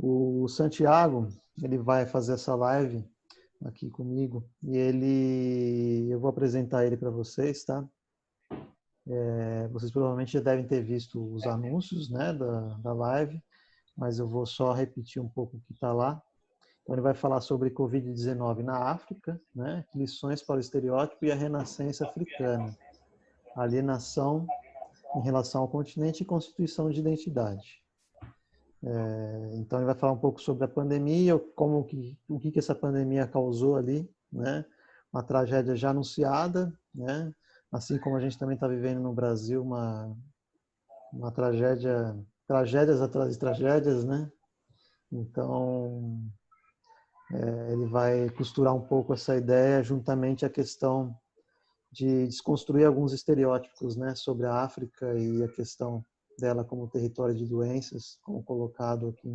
O Santiago, ele vai fazer essa live aqui comigo e eu vou apresentar ele para vocês, tá? Vocês provavelmente já devem ter visto os anúncios, né, da live, mas eu vou só repetir um pouco o que está lá. Então, ele vai falar sobre Covid-19 na África, né, lições para o estereótipo e a renascença africana, alienação em relação ao continente e constituição de identidade. Então, ele vai falar um pouco sobre a pandemia, o que essa pandemia causou ali, né? Uma tragédia já anunciada, né? Assim como a gente também está vivendo no Brasil uma tragédias atrás de tragédias, né? Então, ele vai costurar um pouco essa ideia juntamente à questão de desconstruir alguns estereótipos, né, sobre a África e a questão dela como território de doenças, como colocado aqui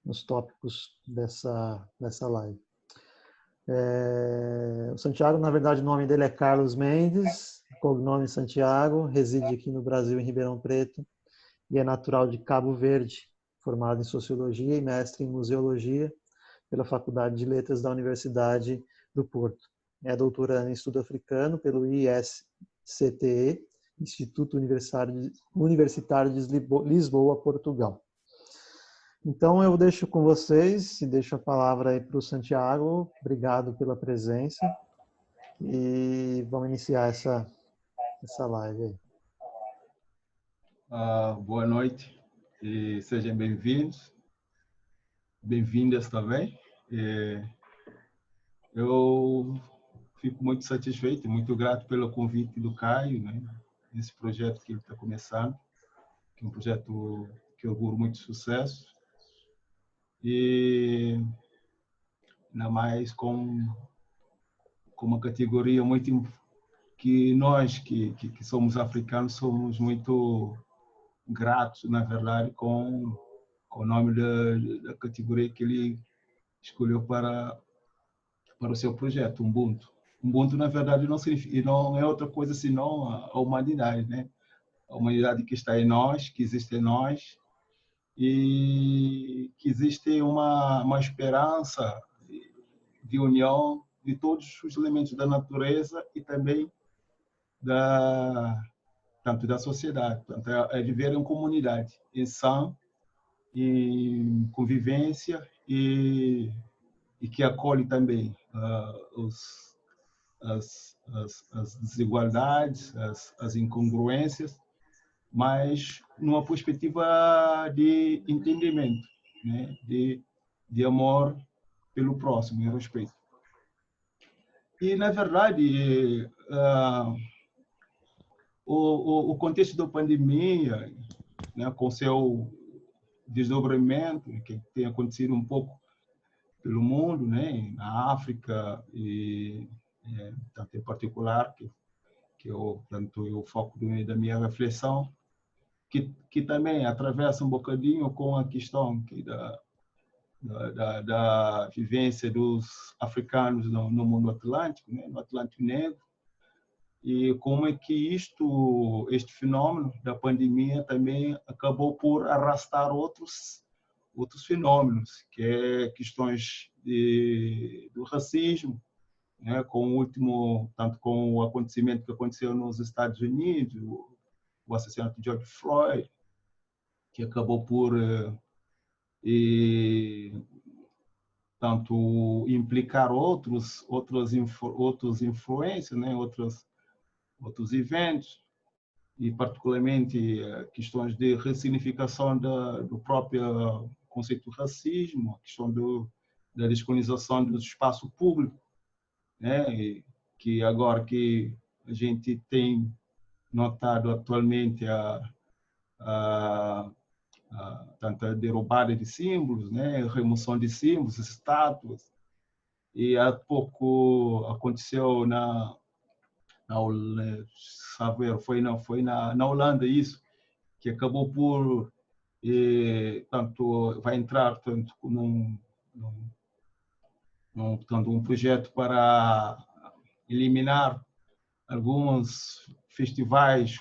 nos tópicos dessa live. O Santiago, na verdade, o nome dele é Carlos Mendes, cognome Santiago, reside aqui no Brasil, em Ribeirão Preto, e é natural de Cabo Verde, formado em Sociologia e mestre em Museologia pela Faculdade de Letras da Universidade do Porto. É doutorando em Estudo Africano pelo ISCTE, Instituto Universitário de Lisboa, Portugal. Então, eu deixo com vocês e deixo a palavra aí para o Santiago. Obrigado pela presença e vamos iniciar essa live aí. Boa noite e sejam bem-vindos, bem-vindas também. Eu fico muito satisfeito e muito grato pelo convite do Caio, né, nesse projeto que ele está começando, que é um projeto que eu auguro muito sucesso. E ainda mais com uma categoria muito que nós que somos africanos somos muito gratos, na verdade, com o nome da categoria que ele escolheu para o seu projeto, Ubuntu. Ubuntu, na verdade, não é outra coisa senão a humanidade, né? A humanidade que está em nós, que existe em nós, e que existe uma esperança de união de todos os elementos da natureza e também tanto da sociedade. Portanto, é viver em comunidade, em sã, em convivência e que acolhe também as desigualdades, as incongruências, mas numa perspectiva de entendimento, né? de amor pelo próximo e respeito. E, na verdade, o contexto da pandemia, né, com seu desdobramento, que tem acontecido um pouco pelo mundo, né, na África e tanto em particular que eu tanto o foco da minha reflexão, que também atravessa um bocadinho com a questão da vivência dos africanos no mundo Atlântico, né, no Atlântico Negro, e como é que este fenômeno da pandemia também acabou por arrastar outros fenômenos, que é questões do racismo, né, tanto com o acontecimento que aconteceu nos Estados Unidos, o assassinato de George Floyd, que acabou por tanto implicar outros influências, né, outros eventos, e particularmente questões de ressignificação do próprio conceito de racismo, a questão da descolonização do espaço público, né? E que agora que a gente tem notado atualmente tanto a derrubada de símbolos, né? A remoção de símbolos, estátuas, e há pouco aconteceu foi na Holanda isso, que acabou por tanto vai entrar tanto tanto um projeto para eliminar alguns festivais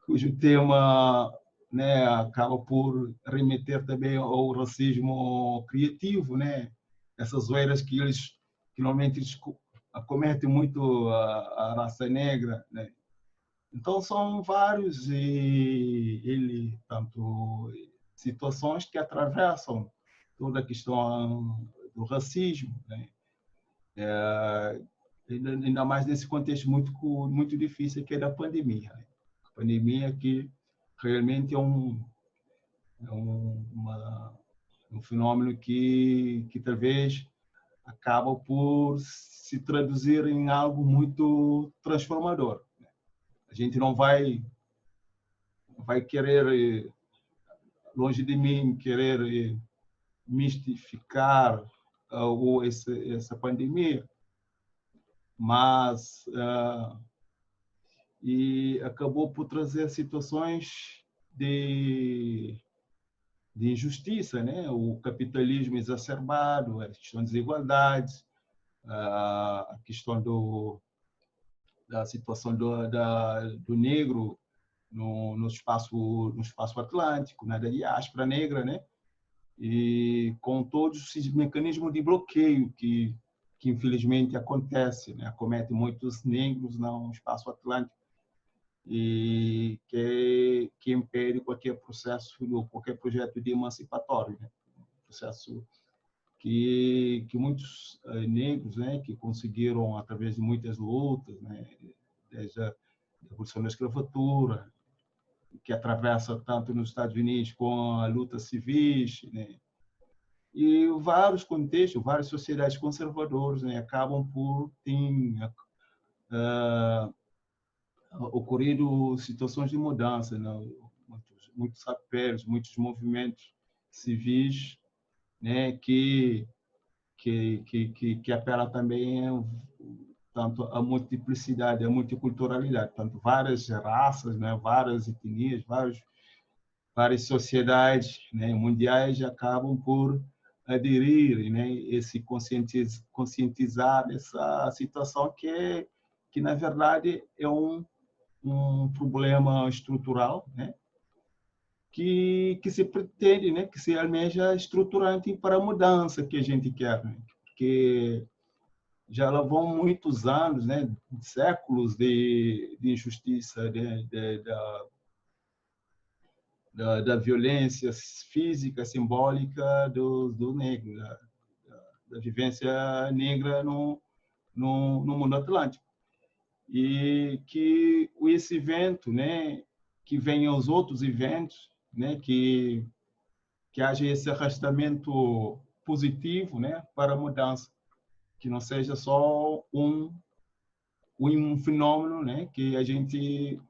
cujo tema né, acaba por remeter também ao racismo criativo, né? Essas zoeiras que eles que normalmente eles acometem muito a raça negra, né? Então são vários e ele tanto situações que atravessam toda a questão do racismo, né? Ainda mais nesse contexto muito difícil que é da pandemia, né? A pandemia que realmente um fenômeno que talvez acaba por se traduzir em algo muito transformador. A gente não vai querer, longe de mim, querer mistificar essa pandemia, mas e acabou por trazer situações de injustiça, né? O capitalismo exacerbado, a questão das desigualdades, a questão da situação do negro no espaço atlântico, né? Da diáspora negra, né? E com todos esses mecanismos de bloqueio que infelizmente acontece, né? Acomete muitos negros no espaço atlântico e que impede qualquer processo, qualquer projeto de emancipatório, né? Processo que muitos negros, né, que conseguiram através de muitas lutas, né, desde a abolição da escravatura, que atravessa tanto nos Estados Unidos com a luta civis, né, e vários contextos, várias sociedades conservadoras, né, acabam por ter ocorrido situações de mudança, né, muitos apelos, muitos movimentos civis, né, que apela também tanto à multiplicidade, à multiculturalidade, tanto várias raças, né, várias etnias, várias sociedades, né, mundiais acabam por aderir, né, esse conscientizar essa situação que na verdade é um problema estrutural, né, que se pretende, né, que se almeja estruturante para a mudança que a gente quer, né? Porque já lá vão muitos anos, né, séculos de injustiça, da violência física, simbólica do negro, da vivência negra no mundo atlântico. E que esse evento, né, que venha os outros eventos, né, que haja esse arrastamento positivo, né, para a mudança, que não seja só um fenômeno, né, que a gente,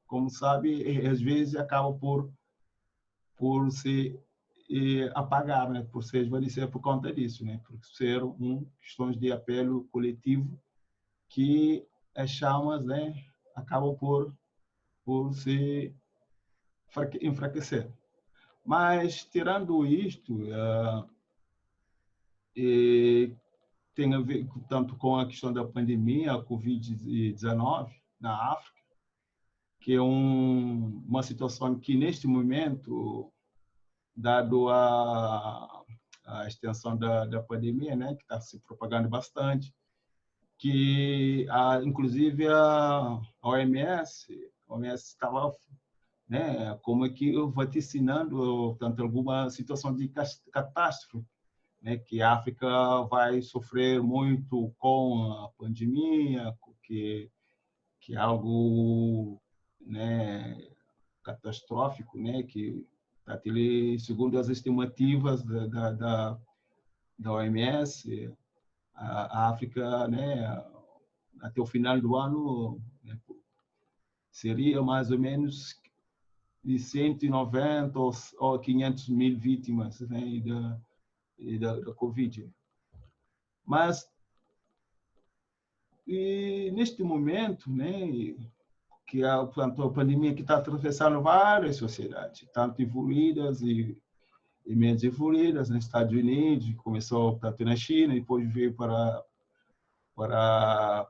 como sabe, às vezes acaba por se apagar, né, por se esvanecer por conta disso, né, por ser questões de apelo coletivo que as chamas, né, acabam por se enfraquecer. Mas, tirando isto, tem a ver tanto com a questão da pandemia, a Covid-19, na África, que é uma situação que, neste momento, dado a extensão da pandemia, né, que está se propagando bastante, que, inclusive, a OMS estava, né, como é que vaticinando tanto alguma situação de catástrofe, né, que a África vai sofrer muito com a pandemia, que é algo, né, catastrófico, né, que segundo as estimativas da OMS, a África, né, até o final do ano, né, seria mais ou menos de 190 ou 500 mil vítimas, né, da Covid. Mas neste momento, né, que a pandemia que está atravessando várias sociedades, tanto evoluídas e menos evoluídas, nos Estados Unidos, começou tanto na China, depois veio para a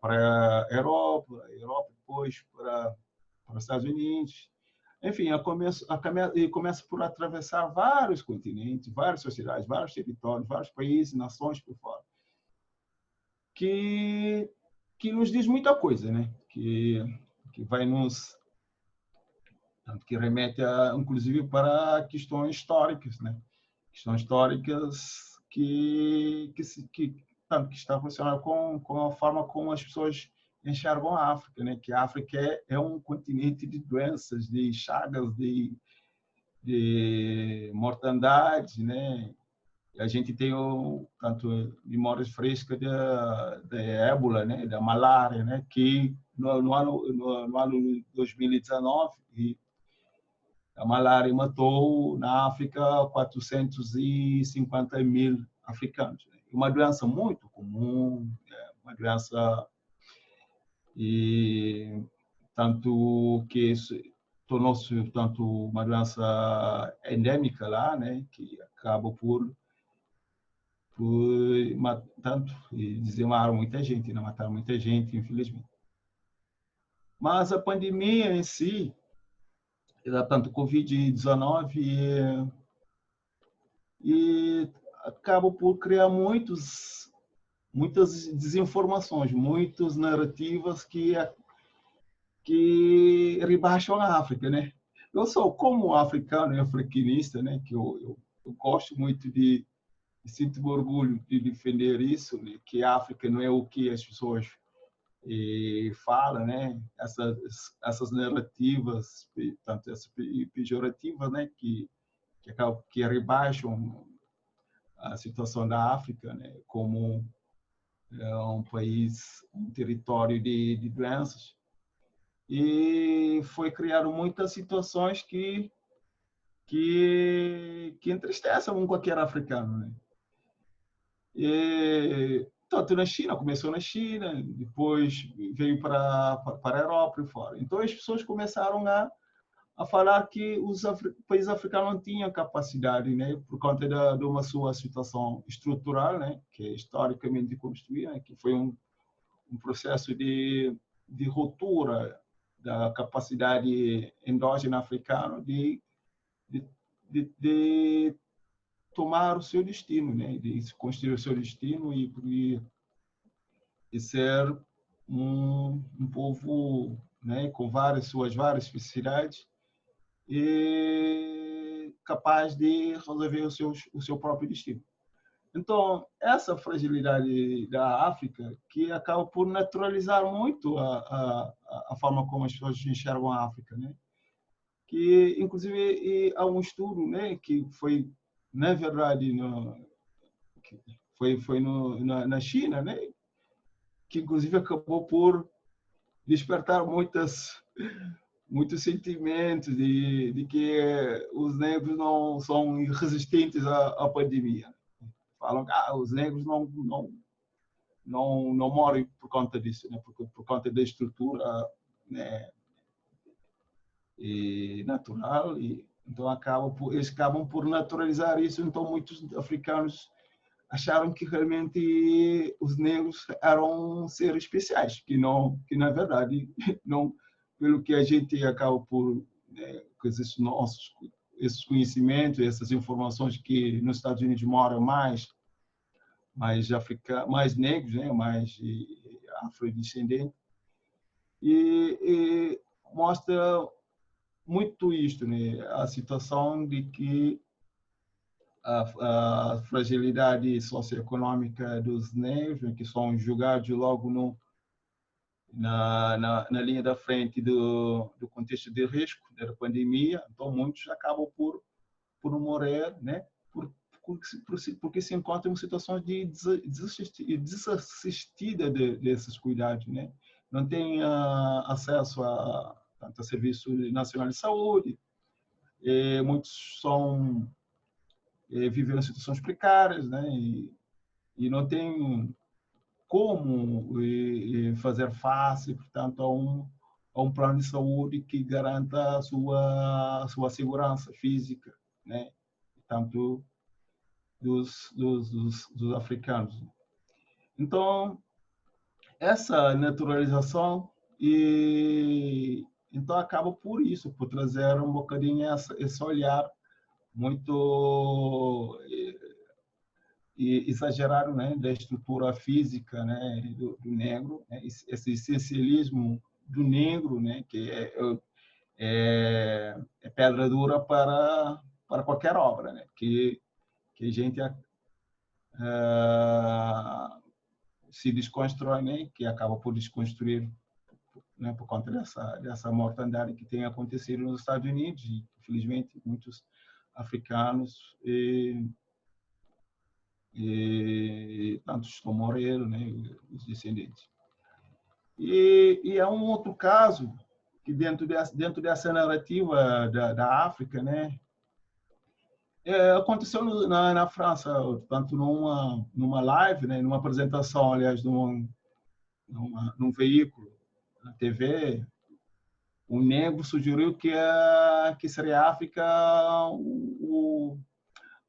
Europa depois para os Estados Unidos, enfim, e começa por atravessar vários continentes, várias sociedades, vários territórios, vários países, nações por fora, que nos diz muita coisa, né? Que vai nos tanto que remete inclusive para questões históricas, né? Questões históricas tanto que está relacionado com a forma como as pessoas enxergam a África, né? Que a África é um continente de doenças, de chagas, de mortandade, né? A gente tem tanto memórias frescas da ébola, né? Da malária, né? Que no ano 2019 a malária matou na África 450 mil africanos. Uma doença muito comum, uma doença e tanto que tornou-se tanto uma doença endêmica lá, né, que acaba por tanto dizimar muita gente, né, matar muita gente, infelizmente. Mas a pandemia em si, tanto Covid-19 e acaba por criar muitas desinformações, muitas narrativas que rebaixam a África, né? Eu sou como africano e africanista, né? Que eu gosto muito sinto orgulho de defender isso, né? Que a África não é o que as pessoas falam, né? Essas narrativas, tanto essas pejorativas, né? Que rebaixam a situação da África, né? Como um país, um território de doenças. E foi criado muitas situações que entristecem qualquer africano, né? E, tanto na China, começou na China, depois veio para a Europa e fora. Então as pessoas começaram a falar que os países africanos não tinham capacidade, né, por conta de uma sua situação estrutural, né, que é historicamente construída, né, que foi um processo de ruptura da capacidade endógena africana de tomar o seu destino, né, de construir o seu destino e ser um povo, né, com suas várias especificidades e capaz de resolver o seu próprio destino. Então, essa fragilidade da África, que acaba por naturalizar muito a forma como as pessoas enxergam a África, né? Que, inclusive, há um estudo, né, que foi, na verdade, na China, né? Que, inclusive, acabou por despertar muitos sentimentos de que os negros não são resistentes à pandemia. Falam que os negros não morrem por conta disso, né? por conta da estrutura, né, natural. Então eles acabam por naturalizar isso. Então muitos africanos acharam que realmente os negros eram seres especiais, que na verdade não, pelo que a gente acaba por, né, com esses conhecimentos, essas informações que nos Estados Unidos moram mais mais negros, né, mais afrodescendentes, e mostra muito isto, né, a situação de que a fragilidade socioeconômica dos negros, né, que são julgados logo na linha da frente do contexto de risco da pandemia. Então muitos acabam por morrer, né, porque se encontram em situações de desassistida desses cuidados, né? Não tem acesso tanto a Serviço Nacional de Saúde, muitos vivem em situações precárias, né? E não tem como fazer face, portanto, a um plano de saúde que garanta a sua segurança física, né? Tanto dos africanos. Então, essa naturalização Então acaba por isso, por trazer um bocadinho esse olhar muito exagerado, né, da estrutura física, né, do negro, né, esse essencialismo do negro, né, que é pedra dura para qualquer obra, né, que a gente se desconstrói, né, que acaba por desconstruir, né, por conta dessa mortandade que tem acontecido nos Estados Unidos e, infelizmente, muitos africanos e tantos estão morrendo, né, os descendentes. E é um outro caso que dentro dessa narrativa da África, né, aconteceu na França, tanto numa live, né, numa apresentação, aliás, num veículo, na TV, um negro sugeriu que seria a África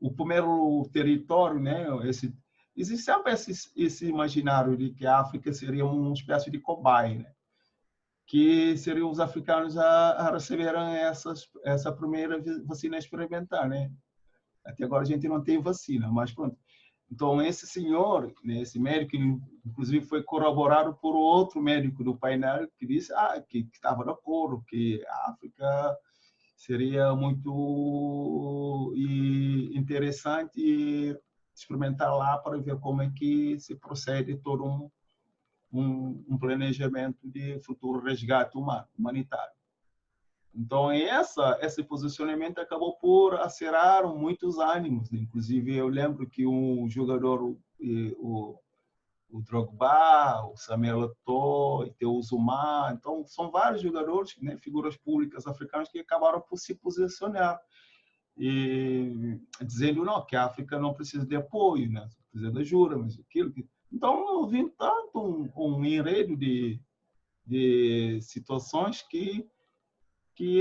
o primeiro território, né? Existe sempre esse imaginário de que a África seria uma espécie de cobaia, né? Que seriam os africanos a receberem essa primeira vacina experimental, né? Até agora a gente não tem vacina, mas pronto. Então, esse senhor, né, esse médico, inclusive foi corroborado por outro médico do painel que disse que estava de acordo, que a África seria muito interessante experimentar lá para ver como é que se procede todo um planejamento de futuro resgate humanitário. Então, esse posicionamento acabou por acerar muitos ânimos. Né? Inclusive, eu lembro que um jogador, o Drogba, o Samuel Eto'o, o Zuma, então são vários jogadores, né, figuras públicas africanas que acabaram por se posicionar e dizendo não, que a África não precisa de apoio, né, precisa de ajuda, mas aquilo que... Então, eu vi tanto um enredo de situações que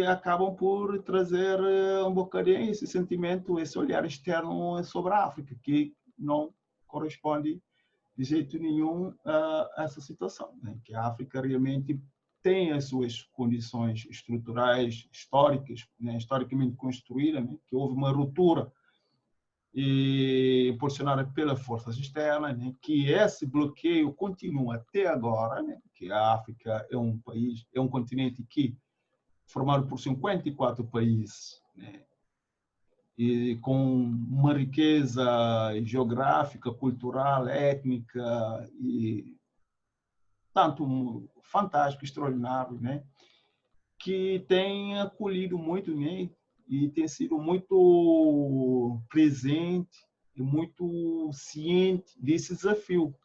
acabam por trazer um bocadinho esse sentimento, esse olhar externo sobre a África, que não corresponde de jeito nenhum a essa situação, né? Que a África realmente tem as suas condições estruturais, históricas, né? Historicamente construída, né? Que houve uma ruptura impulsionada pelas forças externas, né? Que esse bloqueio continua até agora, né? Que a África é um país, é um continente que formado por 54 países, né? E com uma riqueza geográfica, cultural, étnica e tanto fantástico, extraordinário, né? Que tem acolhido muito, né? E tem sido muito presente e muito ciente desse desafio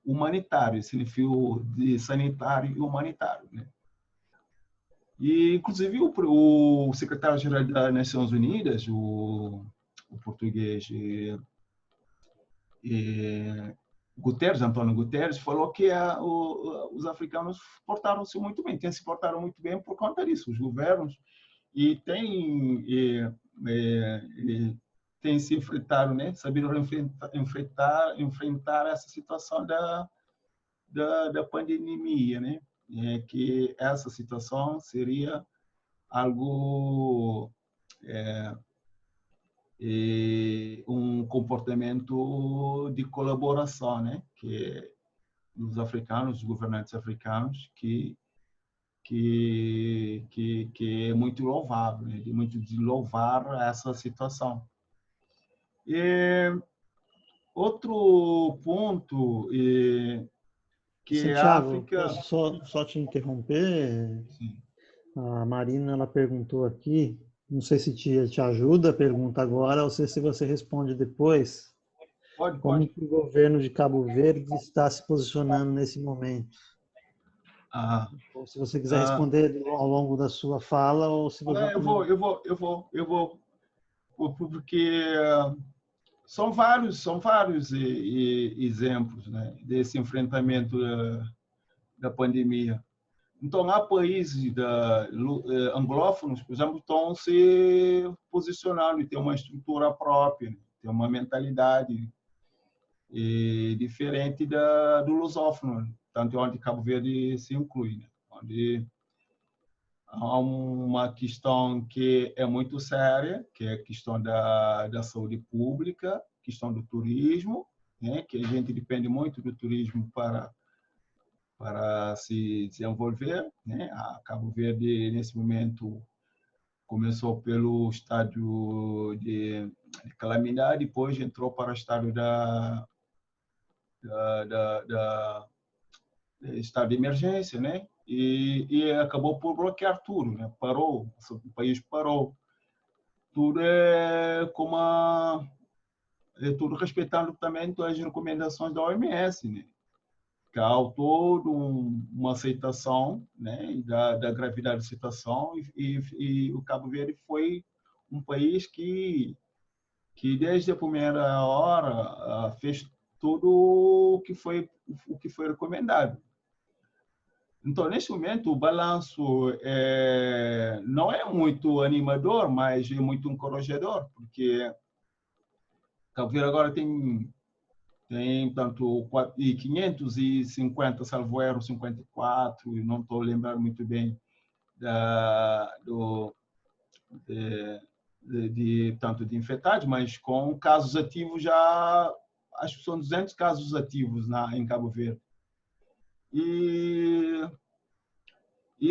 humanitário, esse desafio de sanitário e humanitário, né? E, inclusive, o secretário-geral das Nações Unidas, o português Guterres, Antônio Guterres, falou que os africanos portaram-se muito bem, têm se portado muito bem por conta disso. Os governos têm se enfrentado, né, sabido enfrentar essa situação da pandemia, né? Que essa situação seria algo um comportamento de colaboração, né? Que os africanos, os governantes africanos, que é muito louvável, né? Muito de louvar essa situação. E outro ponto que a Santiago, África... posso só te interromper? Sim. A Marina, ela perguntou aqui, não sei se te ajuda a pergunta agora ou se você responde depois. Como que o governo de Cabo Verde está se posicionando nesse momento? Ou se você quiser responder ao longo da sua fala ou se você... Eu vou, porque são vários exemplos, né, desse enfrentamento da pandemia. Então, há países anglófonos, por exemplo, estão se posicionando e têm uma estrutura própria, né? Tem uma mentalidade diferente do lusófono, tanto onde Cabo Verde se inclui, né? há uma questão que é muito séria, que é a questão da saúde pública, questão do turismo, né, que a gente depende muito do turismo para se desenvolver, né? A Cabo Verde, nesse momento, começou pelo estádio de calamidade, depois entrou para o estádio da estado de emergência, né? E acabou por bloquear tudo, né? Parou, o país parou. Tudo é como tudo respeitando também as recomendações da OMS, né? Que há toda uma aceitação, né? Da gravidade da situação e o Cabo Verde foi um país que desde a primeira hora fez tudo o que foi recomendado. Então, neste momento, o balanço não é muito animador, mas é muito encorajador, porque Cabo Verde agora tem tanto 550, salvo erro, 54, não estou lembrando muito bem tanto de infectados, mas com casos ativos já, acho que são 200 casos ativos em Cabo Verde. E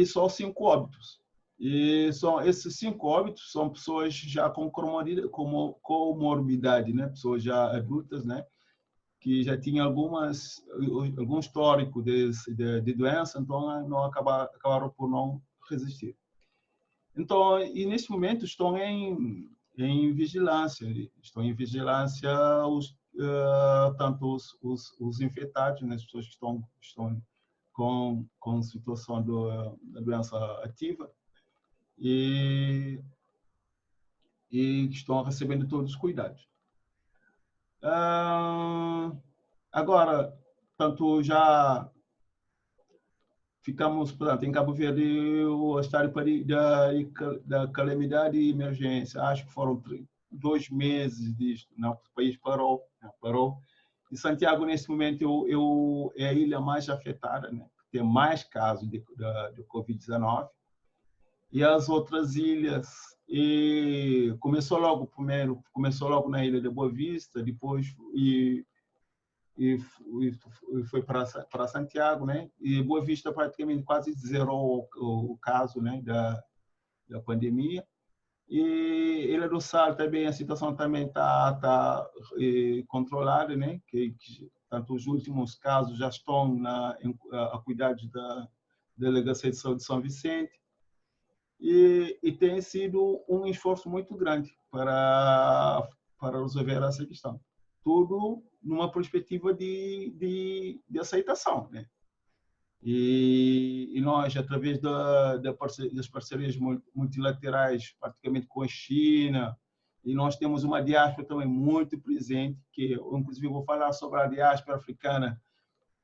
só 5 óbitos. E esses 5 óbitos são pessoas já com comorbidade, né? Pessoas já adultas, né? Que já tinham algum histórico de doença, então não acabaram por não resistir. Então, e nesse momento estão em vigilância. Estão em vigilância tanto os infectados, né? As pessoas que estão com situação da doença ativa e estão recebendo todos os cuidados. Agora, tanto já ficamos, portanto, em Cabo Verde, o estádio da calamidade e emergência, acho que foram 2 meses disto, não, o país parou. E Santiago, nesse momento, é a ilha mais afetada, né? Tem mais casos de Covid-19. E as outras ilhas, começou logo na ilha de Boa Vista, depois foi para Santiago, né? E Boa Vista praticamente quase zerou o caso, né, da pandemia. E Ilha do Sal também, a situação também está controlada, né? Que tanto os últimos casos já estão a cuidados da Delegacia de Saúde de São Vicente. E tem sido um esforço muito grande para resolver essa questão. Tudo numa perspectiva de aceitação, né? E nós, através das parcerias multilaterais, praticamente com a China, e nós temos uma diáspora também muito presente, que eu, inclusive, vou falar sobre a diáspora africana,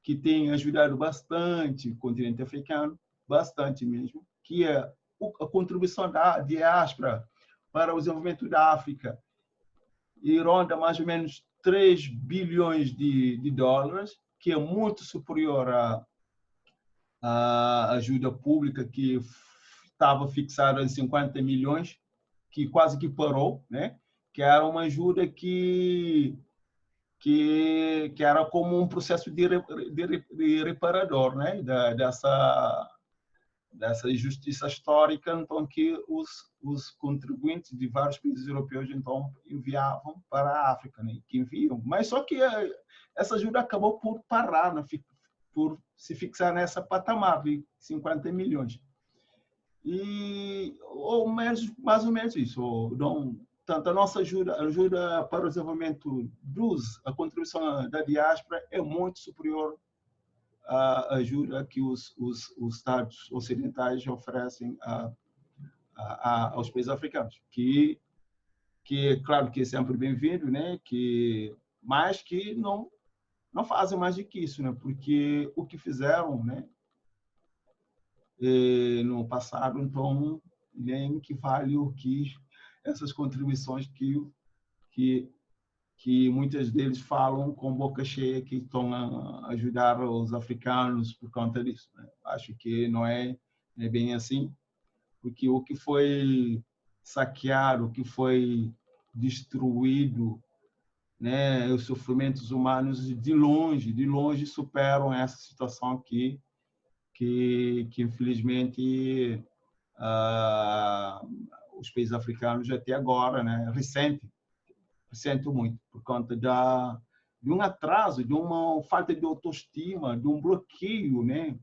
que tem ajudado bastante o continente africano, bastante mesmo, que é a contribuição da diáspora para o desenvolvimento da África, e ronda mais ou menos 3 bilhões de dólares, que é muito superior à ajuda pública que estava fixada em 50 milhões, que quase que parou, né? Que era uma ajuda que era como um processo de reparador, né? Dessa injustiça histórica, então, que os contribuintes de vários países europeus então enviavam para a África, né? Que enviam, mas só que essa ajuda acabou por parar, né? Por se fixar nessa patamar de 50 milhões. Ou mais ou menos isso. Tanto a nossa ajuda para o desenvolvimento a contribuição da diáspora é muito superior à ajuda que os Estados ocidentais oferecem aos países africanos, que é claro que é sempre bem-vindo, né? Mas que não fazem mais do que isso, né? Porque o que fizeram, né, no passado, então, nem que vale o que essas contribuições que que muitos deles falam com boca cheia que estão a ajudar os africanos por conta disso, né? Acho que não é bem assim, porque o que foi saqueado, o que foi destruído, né, os sofrimentos humanos de longe superam essa situação aqui, que infelizmente os países africanos até agora, né, ressentem muito por conta de um atraso, de uma falta de autoestima, de um bloqueio, né,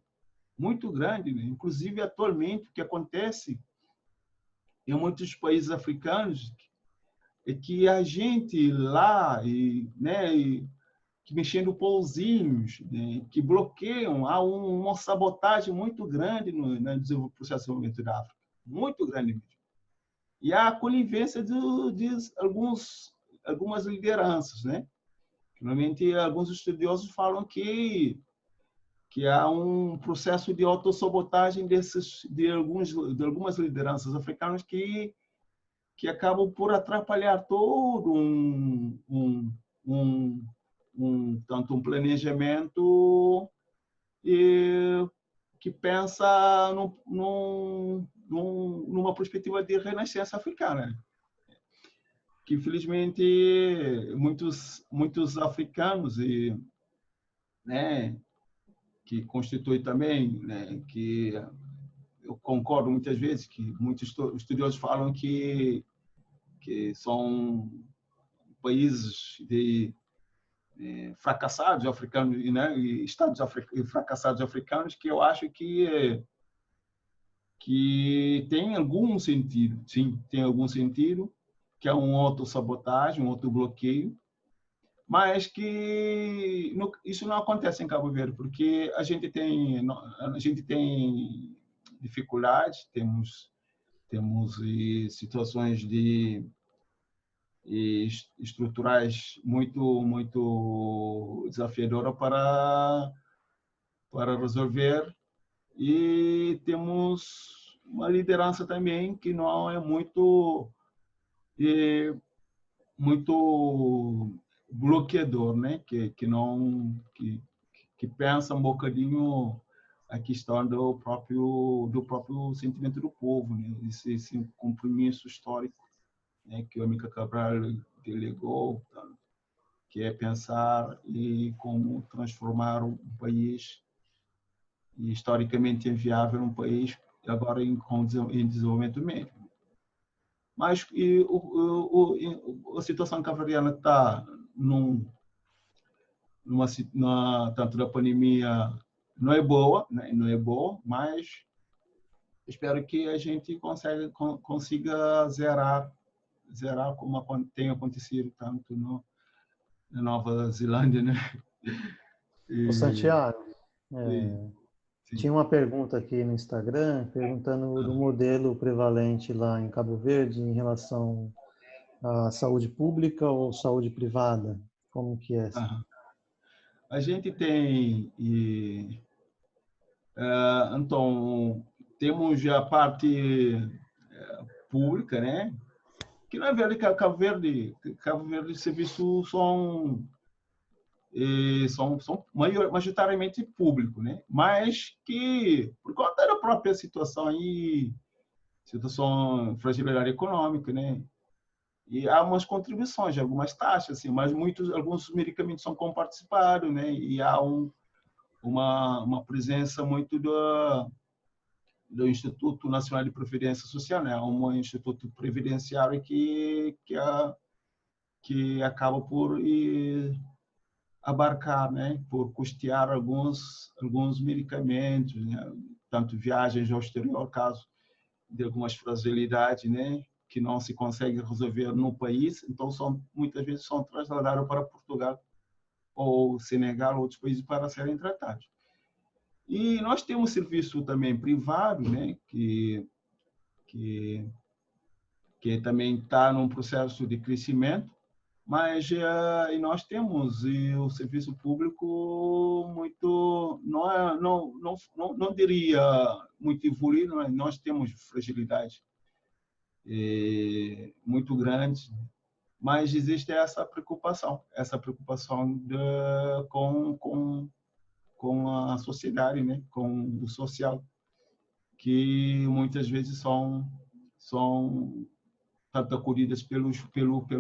muito grande, né? Inclusive atualmente o que acontece em muitos países africanos é que a gente lá, que mexendo pauzinhos, né, que bloqueiam, há uma sabotagem muito grande no processo de desenvolvimento da África, muito grande mesmo. E há a conivência de algumas lideranças, né? Normalmente, alguns estudiosos falam que há um processo de autossabotagem de algumas lideranças africanas que acabam por atrapalhar todo tanto um planejamento que pensa numa perspectiva de renascença africana, que infelizmente muitos africanos né, que constitui também, né, que eu concordo muitas vezes que muitos estudiosos falam que são países fracassados africanos, né, e estados fracassados africanos, que eu acho que tem algum sentido, sim, tem algum sentido, que é um autossabotagem, um autobloqueio, mas que isso não acontece em Cabo Verde, porque a gente tem dificuldades, temos situações estruturais muito desafiadoras para resolver, e temos uma liderança também que não é muito bloqueador, né? Que pensa um bocadinho a questão do próprio sentimento do povo, né? Esse compromisso histórico, né, que o Amílcar Cabral delegou, que é pensar em como transformar um país historicamente inviável, um país agora em desenvolvimento médio. Mas a situação cabo-verdiana está tanto da pandemia não é boa, né? Não é boa, mas espero que a gente consiga zerar como tem acontecido tanto na Nova Zelândia, né? O Santiago, Sim. tinha uma pergunta aqui no Instagram perguntando do modelo prevalente lá em Cabo Verde em relação à saúde pública ou saúde privada. Como que é? A gente tem então temos a parte pública, né? Que na verdade Cabo Verde os serviços são majoritariamente públicos, né? Mas que por conta da própria situação fragilidade econômica, né? E há umas contribuições, algumas taxas, assim, mas alguns medicamentos são comparticipados, né? E há uma presença muito do Instituto Nacional de Previdência Social, né? Um instituto previdenciário que acaba por abarcar, né? Por custear alguns medicamentos, né? Tanto viagens ao exterior, caso de algumas fragilidades, né? Que não se consegue resolver no país, então muitas vezes são trasladados para Portugal ou Senegal ou outros países para serem tratados. E nós temos serviço também privado, né, que também está num processo de crescimento, mas e nós temos o serviço público muito, não diria muito evoluído, mas nós temos fragilidade muito grande mas existe essa preocupação com a sociedade, né? Com o social, que muitas vezes são tanto acolhidas pelo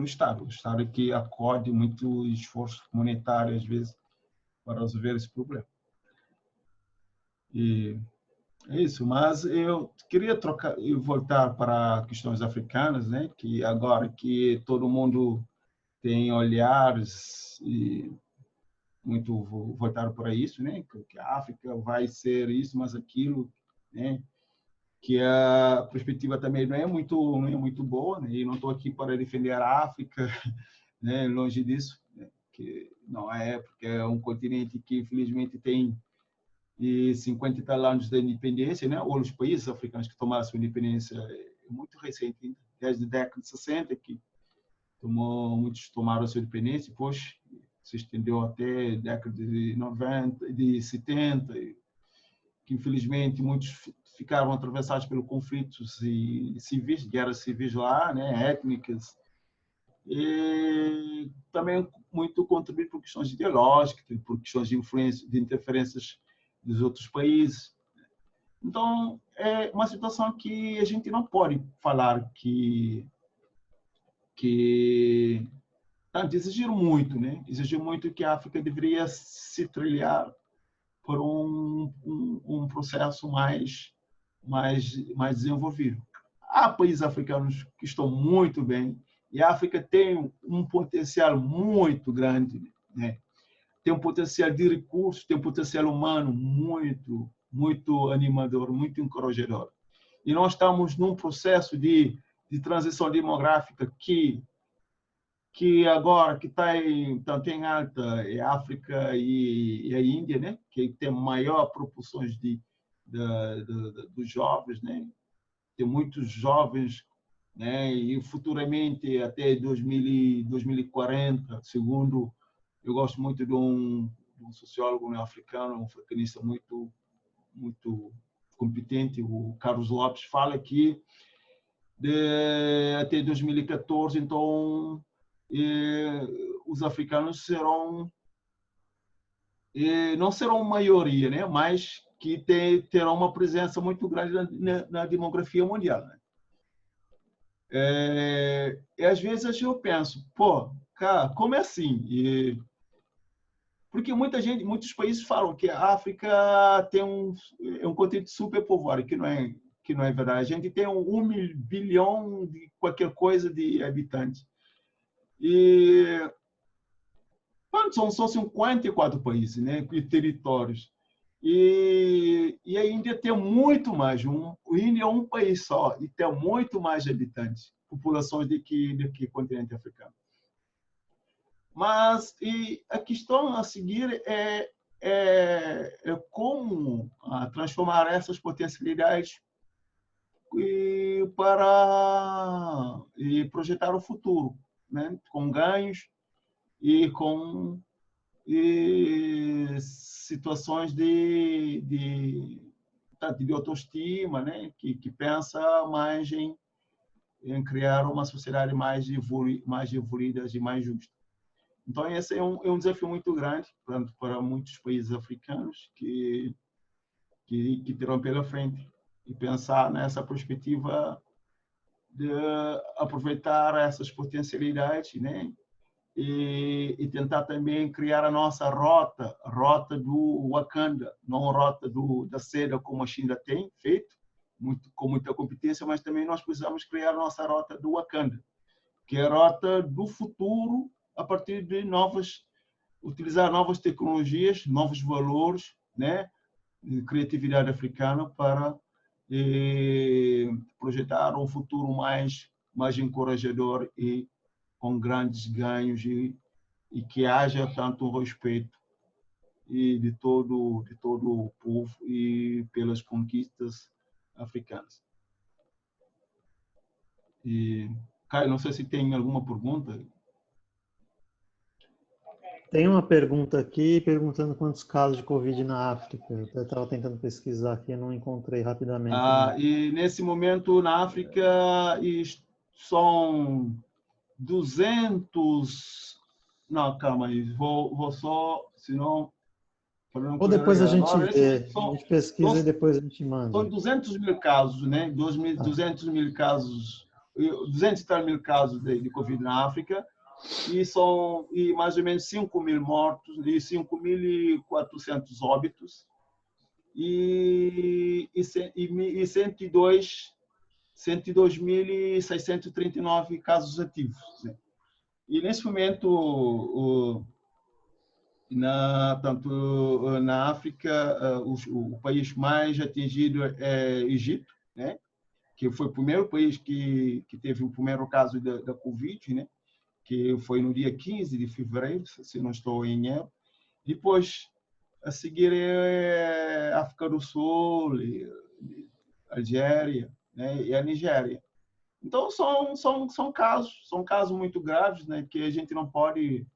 Estado. O Estado que acorde muito esforço monetário, às vezes, para resolver esse problema. E é isso, mas eu queria trocar e voltar para questões africanas, né? Que agora que todo mundo tem olhares e muito voltado para isso, né? Que a África vai ser isso, mas aquilo, né? Que a perspectiva também não é muito boa, né? E não estou aqui para defender a África, né? Longe disso, né? Que não é, porque é um continente que infelizmente tem 50 e tal anos de independência, né? Ou os países africanos que tomaram a sua independência é muito recente, desde a década de 60, que muitos tomaram a sua independência, depois se estendeu até a década de 90, de 70, que infelizmente muitos ficaram atravessados pelos conflitos civis, guerras civis lá, né? Étnicas, e também muito contribuído por questões ideológicas, por questões de influência, de interferências dos outros países. Então, é uma situação que a gente não pode falar que tanto exigir muito, né? Exigir muito que a África deveria se trilhar por um processo mais desenvolvido. Há países africanos que estão muito bem e a África tem um potencial muito grande, né? Tem um potencial de recursos, tem um potencial humano muito animador, muito encorajador. E nós estamos num processo de transição demográfica que agora que está em alta é a África e a Índia, né? Que tem maior proporções dos jovens, né? Tem muitos jovens, né? E futuramente até 2040, segundo eu gosto muito de um sociólogo africano, um africanista muito competente, o Carlos Lopes, fala que até 2014, então, os africanos não serão maioria, né? Mas que terão uma presença muito grande na demografia mundial, né? E às vezes eu penso, pô, cara, como é assim? Porque muitos países falam que a África tem um continente superpovoado, que não é verdade. A gente tem 1 bilhão de qualquer coisa de habitantes. E são 54 países, né, e territórios. E a Índia tem muito mais. A Índia é um país só e tem muito mais habitantes, populações do que o continente africano. Mas a questão a seguir é como transformar essas potencialidades para projetar o futuro, né? Com ganhos e com situações de autoestima, né? Que pensa mais em criar uma sociedade mais evoluída e mais justa. Então, esse é um desafio muito grande para muitos países africanos que terão pela frente. E pensar nessa perspectiva de aproveitar essas potencialidades, né? E tentar também criar a nossa rota do Wakanda, não a rota da seda como a China tem feito, com muita competência, mas também nós precisamos criar a nossa rota do Wakanda, que é a rota do futuro a partir de utilizar novas tecnologias, novos valores, né, de criatividade africana para projetar um futuro mais encorajador e com grandes ganhos e que haja tanto respeito de todo o povo e pelas conquistas africanas. Caio, não sei se tem alguma pergunta. Tem uma pergunta aqui perguntando quantos casos de Covid na África. Eu estava tentando pesquisar aqui e não encontrei rapidamente. E nesse momento na África são 200... Não, calma aí, vou só, senão... Ou depois a gente Agora, vê, a gente pesquisa e depois a gente são manda. 200 mil casos, né? Tá. 200 mil casos, 200 e tal mil casos de Covid na África, e mais ou menos 5 mil mortos e 5.400 óbitos e 102.639 casos ativos, né? E nesse momento, tanto na África, o país mais atingido é Egito, né? Que foi o primeiro país que teve o primeiro caso da Covid, né? Que foi no dia 15 de fevereiro, se não estou em erro. Depois, a seguir, é África do Sul, Algéria, né? E a Nigéria. Então, são casos muito graves, né? Que a gente não pode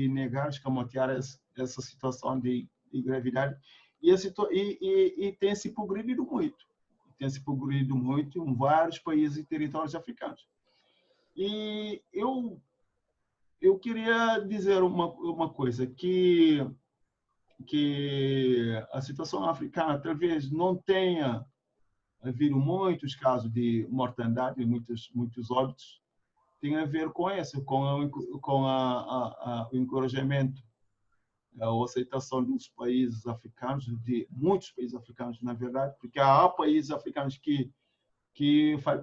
negar, escamotear essa situação de gravidade. E tem se progredido muito. Tem se progredido muito em vários países e territórios africanos. E eu queria dizer uma coisa, que a situação africana talvez não tenha havido muitos casos de mortandade, muitos óbitos, tem a ver com isso, com o encorajamento, a aceitação dos países africanos, de muitos países africanos, na verdade, porque há países africanos que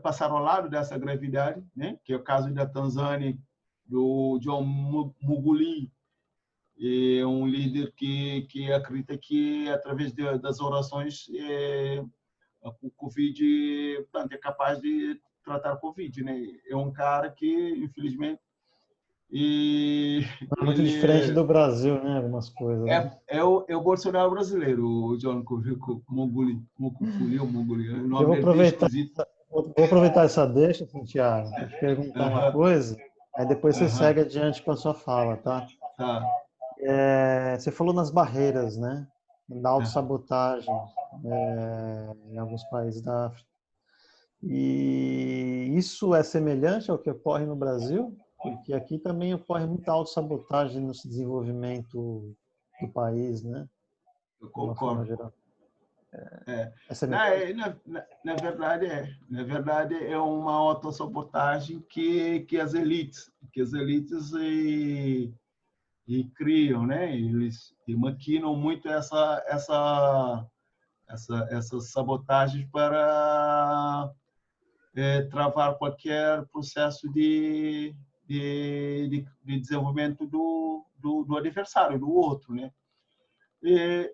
passaram ao lado dessa gravidade, né? Que é o caso da Tanzânia, do John Muguli, um líder que acredita que, através das orações, o Covid, portanto, é capaz de tratar o Covid, né? É um cara que, infelizmente, É muito diferente do Brasil, né? Algumas coisas, né? é o Bolsonaro brasileiro, o John Muguli, o Eu nome dele é bem esquisito. vou aproveitar essa deixa, Santiago, para te perguntar uma Aham, coisa, aí depois você aham, segue adiante com a sua fala, tá? tá. Você falou nas barreiras, né? Da Aham. autossabotagem, em alguns países da África. E isso é semelhante ao que ocorre no Brasil? Porque aqui também ocorre muita autossabotagem no desenvolvimento do país, né? Eu De uma forma concordo. geral. É. É semelhante? Na verdade é uma autossabotagem que as elites criam, né? Eles maquinam muito essas sabotagens para travar qualquer processo de desenvolvimento do adversário, do outro, né?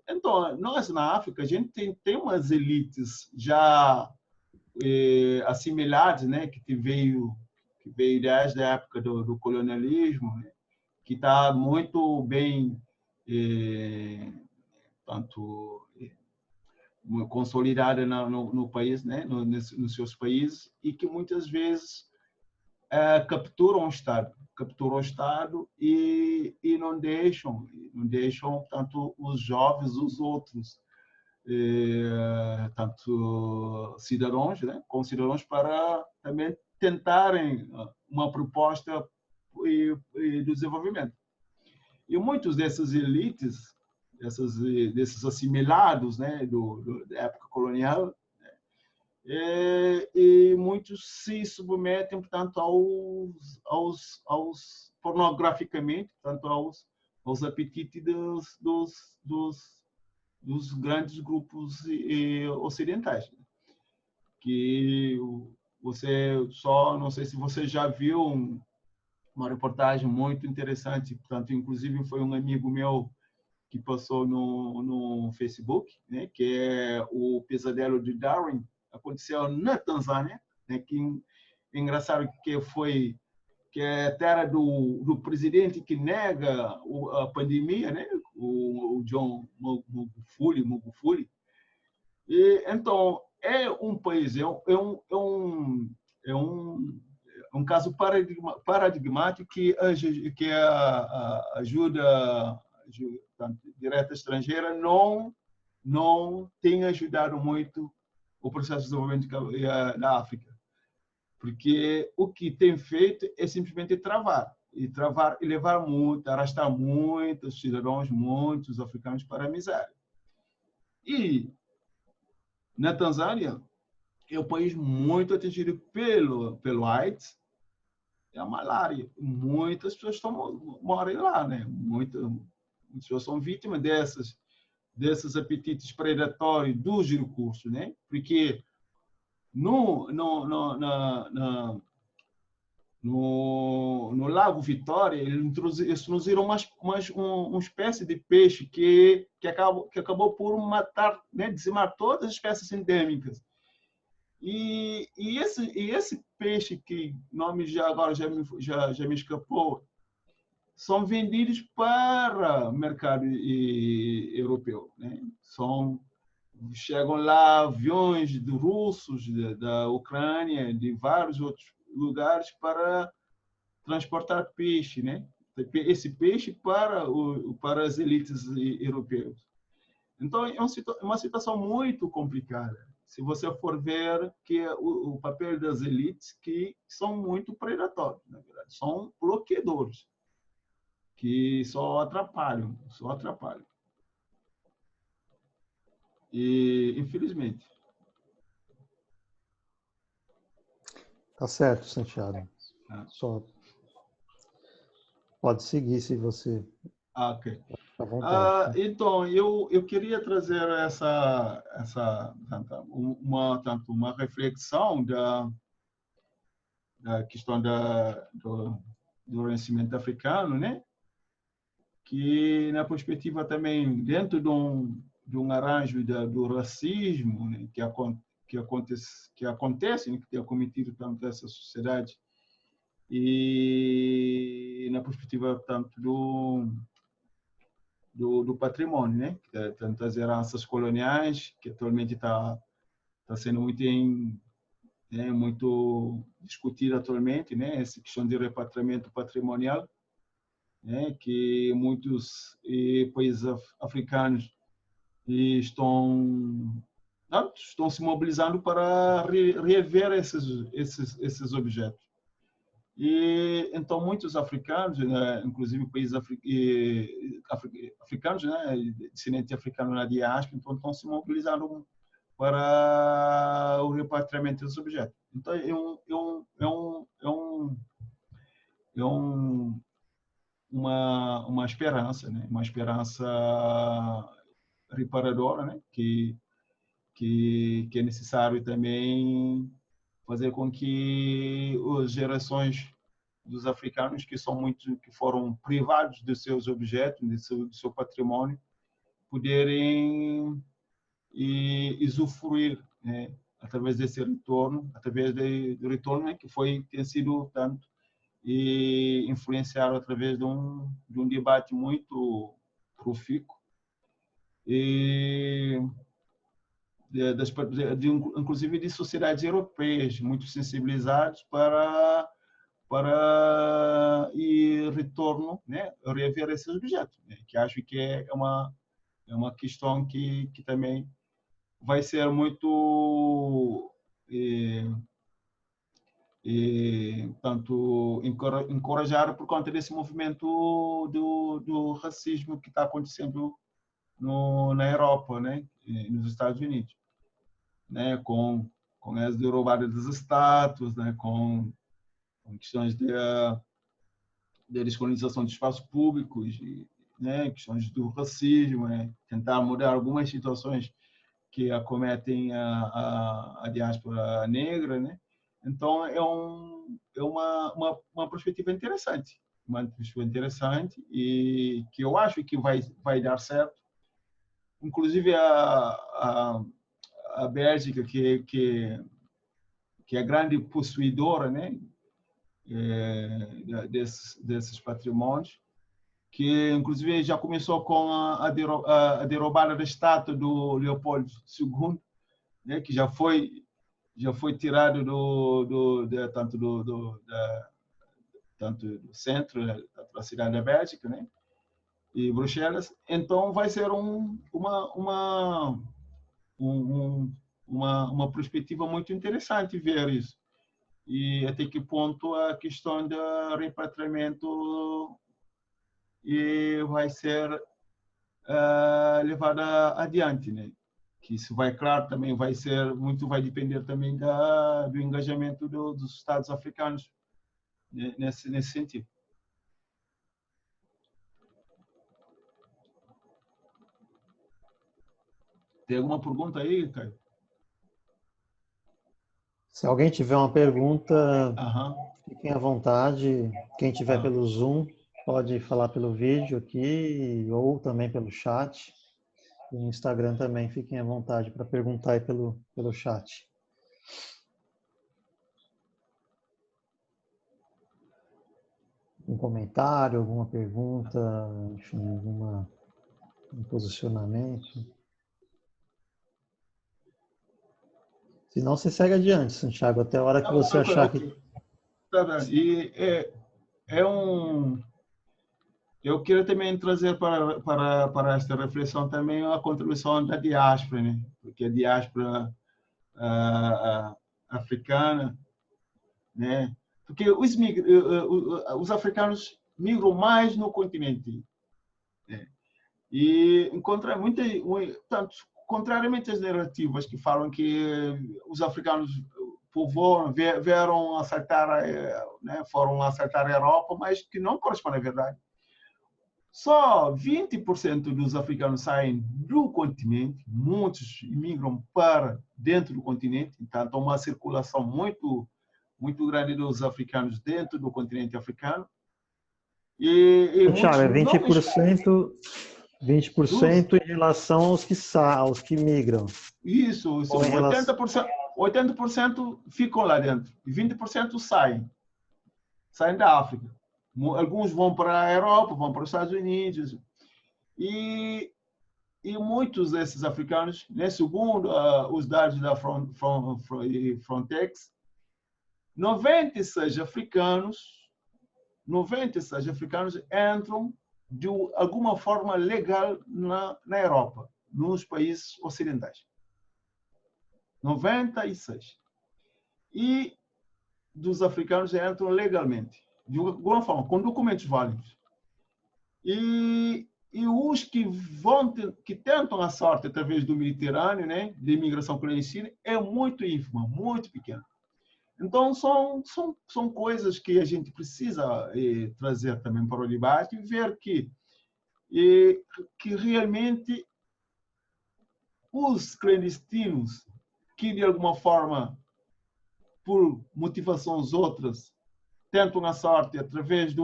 Então, nós na África, a gente tem umas elites já assimiladas, né, que veio desde a época do colonialismo, né, que está muito bem, tanto consolidada no país, né, nos seus países, e que muitas vezes capturam o Estado e não deixam tanto os jovens, os outros, tanto cidadãos, né, como cidadãos, para também tentarem uma proposta de desenvolvimento. E muitos dessas elites, desses assimilados, né, da época colonial, e muitos se submetem, portanto, pornograficamente, portanto, aos apetites dos grandes grupos ocidentais. Que não sei se você já viu uma reportagem muito interessante, portanto, inclusive foi um amigo meu que passou no Facebook, né, que é o Pesadelo de Darwin. Aconteceu na Tanzânia, né, que é engraçado que é a terra do presidente que nega a pandemia, né, o John Magufuli. E então é um país, é um caso paradigmático que a ajuda direta estrangeira não tem ajudado muito o processo de desenvolvimento da África. porque o que tem feito é simplesmente travar e levar muito, arrastar muitos cidadãos, muitos africanos para a miséria. E na Tanzânia é um país muito atingido pelo AIDS e a malária. Muitas pessoas morrem lá, né? Muitas pessoas são vítimas desses apetites predatórios dos recursos, né? Porque no Lago Vitória, eles introduziram uma espécie de peixe que acabou por matar, né, dizimar todas as espécies endêmicas. E esse peixe, que nome agora já me escapou, são vendidos para o mercado europeu, né? Chegam lá aviões de russos, da Ucrânia, de vários outros lugares para transportar peixe, né? Esse peixe para as elites europeias. Então, é uma situação muito complicada. Se você for ver que o papel das elites, que são muito predatórios, na verdade, são bloqueadores, que só atrapalham. E, infelizmente. Tá certo, Santiago. Só pode seguir se você... Ok. À vontade. Então, eu queria trazer uma reflexão da questão do renascimento africano, né? Que, na perspectiva também, dentro de um arranjo do racismo, né? que acontece, né? Que tem acometido tanto essa sociedade, e na perspectiva tanto do patrimônio, né? Tantas heranças coloniais, que atualmente está sendo muito discutida atualmente, né? Essa questão de repatriamento patrimonial, né? Que muitos países africanos estão se mobilizando para rever esses objetos. E então muitos africanos, né, inclusive países africanos, né, descendentes africanos na diáspora, então estão se mobilizando para o repatriamento dos objetos. Então é uma esperança, né, uma esperança reparadora, né, que é necessário também fazer com que as gerações dos africanos que foram privados dos seus objetos, do seu patrimônio, poderem usufruir, né, através desse retorno, através do retorno, né, que tem sido tanto influenciado através de um debate muito profícuo e inclusive de sociedades europeias muito sensibilizadas para retorno, né, rever esses objetos, né, que acho que é uma questão que também vai ser muito tanto encorajado por conta desse movimento do racismo que está acontecendo na Europa, né, e nos Estados Unidos, né, com as derrubadas das estátuas, né, com questões da descolonização de espaços públicos, né, questões do racismo, né, tentar mudar algumas situações que acometem a diáspora negra, né. Então é uma perspectiva interessante, e que eu acho que vai dar certo. Inclusive a Bélgica, que é grande possuidora, né, desses patrimônios, que inclusive já começou com a derrubada da estátua do Leopoldo II, né, que já foi tirado tanto do centro, né, da cidade da Bélgica, né, e Bruxelas. Então vai ser uma perspectiva muito interessante ver isso. e até que ponto a questão do repatriamento vai ser levada adiante, né? Que isso vai, claro, também vai ser, muito vai depender também do engajamento dos Estados africanos, né, nesse sentido. Tem alguma pergunta aí, Caio? Se alguém tiver uma pergunta, Aham. fiquem à vontade. Quem tiver Ah. pelo Zoom, pode falar pelo vídeo aqui ou também pelo chat. E no Instagram também, fiquem à vontade para perguntar aí pelo chat. Um comentário, alguma pergunta, enfim, um posicionamento. Se não, você segue adiante, Santiago, até a hora que você achar que... Tá bem. E eu queria também trazer para esta reflexão também a contribuição da diáspora, né? Porque a diáspora africana, né? Porque os africanos migram mais no continente, né? E encontra tanto, contrariamente às narrativas que falam que os africanos vieram assaltar, né, foram assaltar a Europa, mas que não corresponde à verdade. Só 20% dos africanos saem do continente, muitos migram para dentro do continente, então há uma circulação muito grande dos africanos dentro do continente africano. E Thiago, muitos é não 20% em relação aos que migram. Isso. 80% ficam lá dentro e 20% saem da África. Alguns vão para a Europa, vão para os Estados Unidos. E muitos desses africanos, né, segundo os dados da Frontex, 96 africanos entram de alguma forma legal na Europa, nos países ocidentais. 96. E dos africanos entram legalmente, de alguma forma, com documentos válidos. E os que tentam a sorte através do Mediterrâneo, né, de imigração clandestina, é muito ínfima, muito pequena. Então, são coisas que a gente precisa trazer também para o debate e ver que realmente os clandestinos que, de alguma forma, por motivações outras, tentam a sorte através de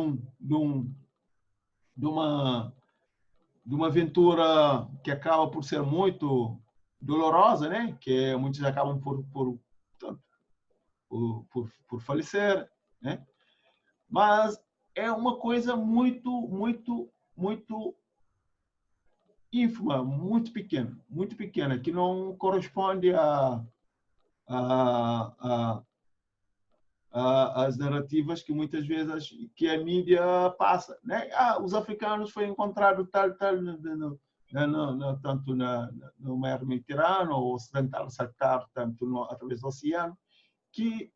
uma aventura que acaba por ser muito dolorosa, né? Que muitos acabam por falecer, né? Mas é uma coisa muito ínfima, muito pequena, que não corresponde às narrativas que muitas vezes que a mídia passa, né? Os africanos foi encontrado tal tanto no mar Mediterrâneo ou ocidental saltar tanto através do oceano, que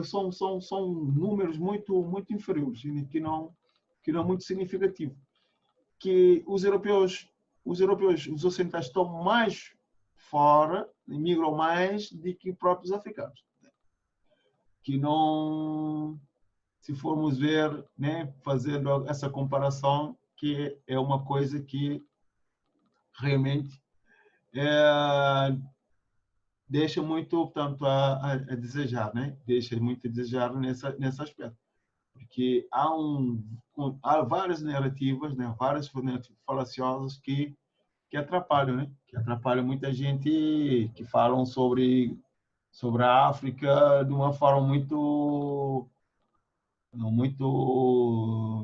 são números muito inferiores, que não muito significativo, que os ocidentais estão mais fora, migram mais do que próprios africanos, que não, se formos ver, né, fazendo essa comparação, que é uma coisa que realmente deixa muito, portanto, a desejar, né? Deixa muito a desejar nesse aspecto. Porque há várias narrativas, né? Várias falaciosas que atrapalham, né? Que atrapalham muita gente, que falam sobre a África de uma forma muito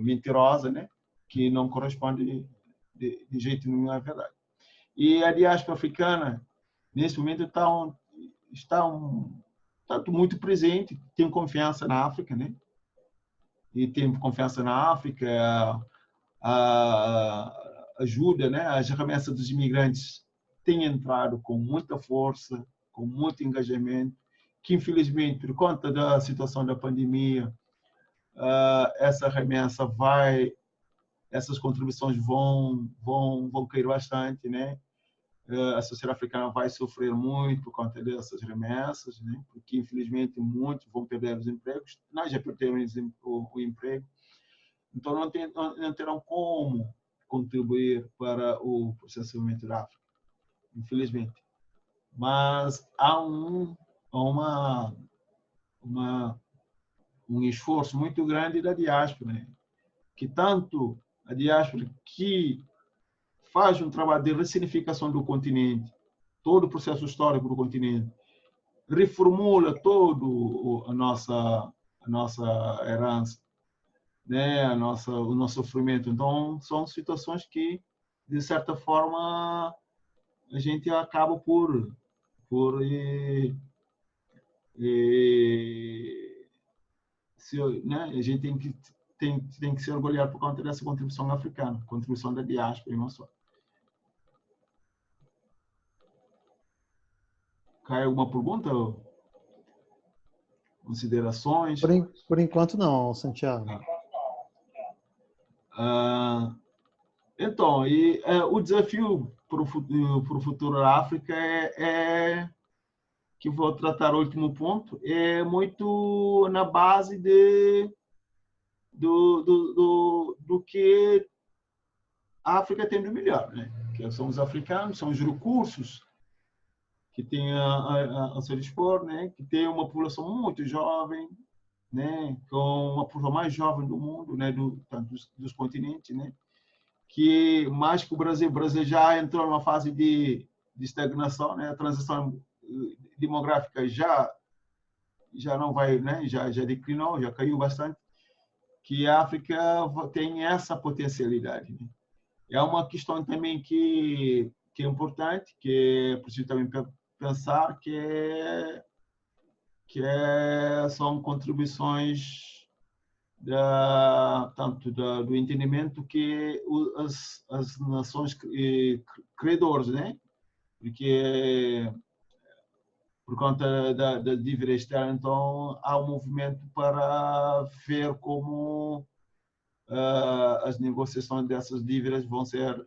mentirosa, né? Que não corresponde de jeito nenhum à verdade. E a diáspora africana, nesse momento, está muito presente, tem confiança na África, né? E tem confiança na África, a ajuda, né? As remessas dos imigrantes têm entrado com muita força, com muito engajamento, que infelizmente, por conta da situação da pandemia, essa remessa essas contribuições vão cair bastante, né? A sociedade africana vai sofrer muito por conta dessas remessas, né? Porque infelizmente muitos vão perder os empregos, nós já perdemos o emprego, então não terão como contribuir para o processo de desenvolvimento da África, infelizmente. Mas há um esforço muito grande da diáspora, né? Que tanto a diáspora que faz um trabalho de ressignificação do continente, todo o processo histórico do continente, reformula todo a nossa herança, né? O nosso sofrimento. Então, são situações que, de certa forma, a gente acaba por né? A gente tem que se orgulhar por conta dessa contribuição africana, contribuição da diáspora e não só. Cai alguma pergunta? Considerações? Por enquanto não, Santiago. Então, o desafio para o futuro da África que vou tratar o último ponto, é muito na base do que a África tem de melhor, né? Que são os africanos, são os recursos que tem a seu dispor, né? Que tem uma população muito jovem, né? Com uma população mais jovem do mundo, né? Dos continentes, né? Que mais que o Brasil já entrou numa fase de estagnação, né? A transição demográfica já não vai, né? Já declinou, já caiu bastante. Que a África tem essa potencialidade, né? É uma questão também que é importante, que é preciso também pensar, são contribuições tanto do entendimento que as nações credores, né? Porque por conta da dívida externa, então há um movimento para ver como as negociações dessas dívidas vão ser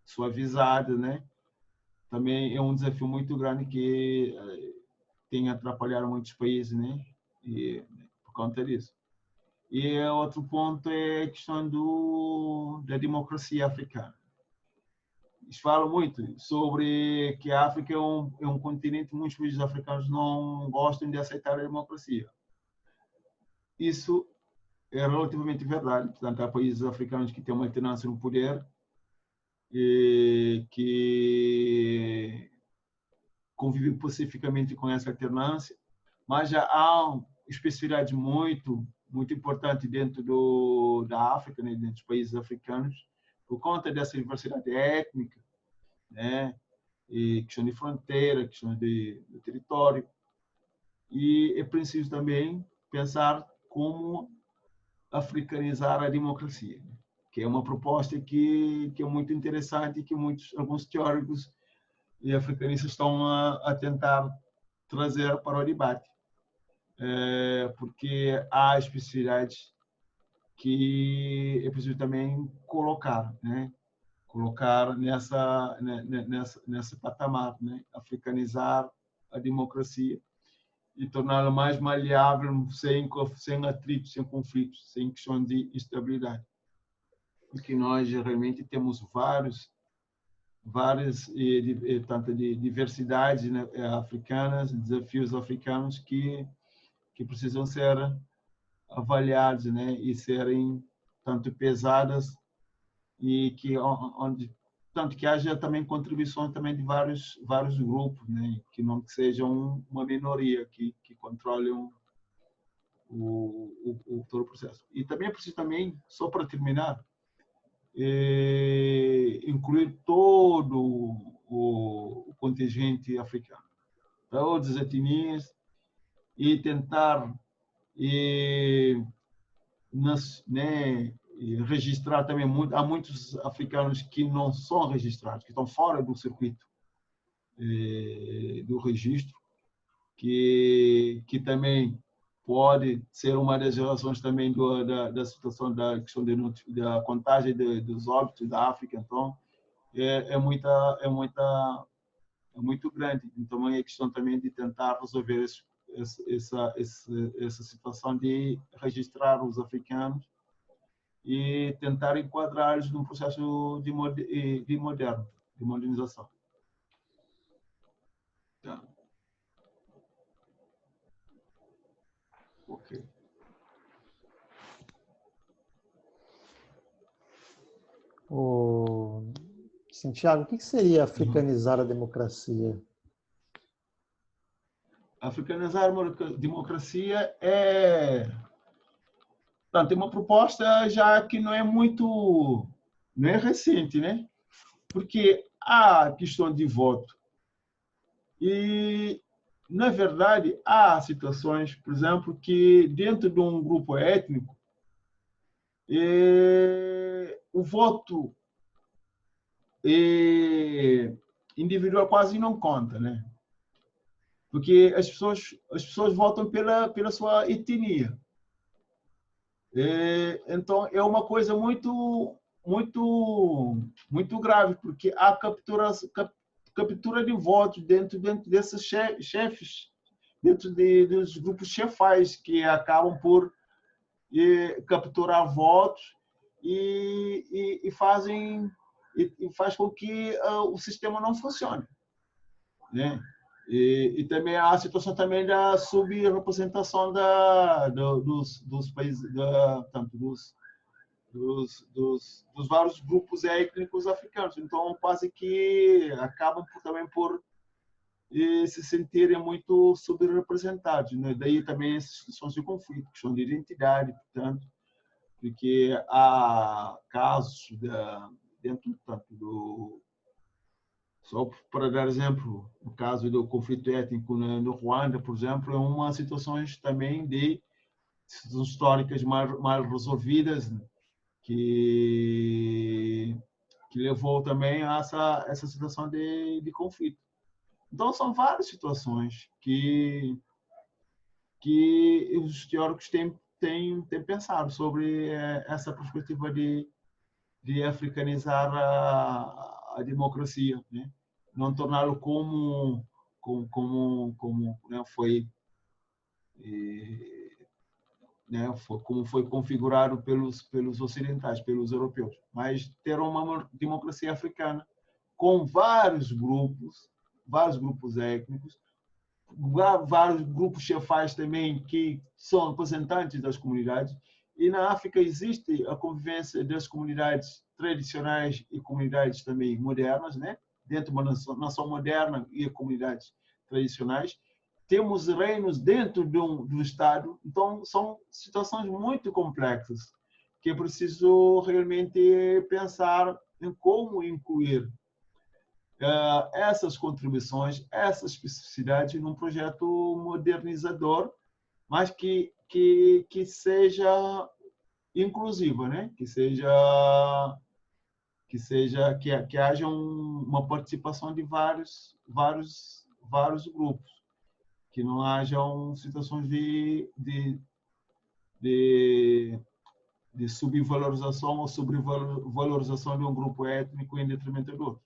suavizadas, né? Também é um desafio muito grande que tem atrapalhado muitos países, né? E por conta disso. E outro ponto é a questão da democracia africana. Eles falam muito sobre que a África é um continente que muitos países africanos não gostam de aceitar a democracia. Isso é relativamente verdade. Portanto, há países africanos que têm uma alternância no poder e que convivem pacificamente com essa alternância, mas já há especificidades muito importante dentro da África, né, dentro dos países africanos, por conta dessa diversidade étnica, né, e questão de fronteira, questão de território. E é preciso também pensar como africanizar a democracia, que é uma proposta que é muito interessante e que alguns teóricos e africanistas estão a tentar trazer para o debate, porque há especificidades que é preciso também colocar, né? Colocar nessa patamar, né? Africanizar a democracia e torná-la mais maleável, sem atritos, sem conflitos, sem questão de instabilidade. Porque nós realmente temos várias tanto de diversidades, né, africanas, desafios africanos que precisam ser avaliados, né, e serem tanto pesadas e tanto que haja também contribuições também de vários grupos, né, que não sejam uma minoria que controlem todo o processo. E também é preciso só para terminar, incluir todo o contingente africano, todas as etnias, e tentar registrar também há muitos africanos que não são registrados, que estão fora do circuito do registro, que também pode ser uma das razões também da situação da questão da contagem dos óbitos da África. Então é muito grande. Então é questão também de tentar resolver essa situação de registrar os africanos e tentar enquadrá-los num processo de modernização. Tá. Ok. Santiago, o que seria africanizar a democracia? Africanizar a democracia tem uma proposta já que não é recente, né? Porque há questão de voto e, na verdade, há situações, por exemplo, que dentro de um grupo étnico o voto individual quase não conta, né? Porque as pessoas votam pela sua etnia. Então é uma coisa muito grave, porque há captura de votos dentro desses chefes, dentro dos grupos chefais que acabam por capturar votos e faz com que o sistema não funcione, né? E também há a situação também da subrepresentação dos países, tanto dos vários grupos étnicos africanos. Então, quase que acabam também por se sentirem muito subrepresentados, né? Daí também essas questões de conflito, questão de identidade, portanto, porque há casos dentro tanto só para dar exemplo, o caso do conflito étnico no Ruanda, por exemplo, é uma situação também de históricas mal resolvidas, né? que levou também a essa situação de conflito. Então, são várias situações que os teóricos têm pensado sobre essa perspectiva de africanizar a democracia, né? Não torná-lo como né, como foi configurado pelos ocidentais, pelos europeus, mas ter uma democracia africana com vários grupos étnicos, vários grupos chefais também que são representantes das comunidades. E na África existe a convivência das comunidades tradicionais e comunidades também modernas, né? Dentro de uma nação moderna e comunidades tradicionais. Temos reinos dentro do Estado. Então, são situações muito complexas que é preciso realmente pensar em como incluir essas contribuições, essas especificidades num projeto modernizador, mas que seja inclusiva, né? Que haja uma participação de vários grupos, que não hajam situações de subvalorização ou sobrevalorização de um grupo étnico em detrimento do outro.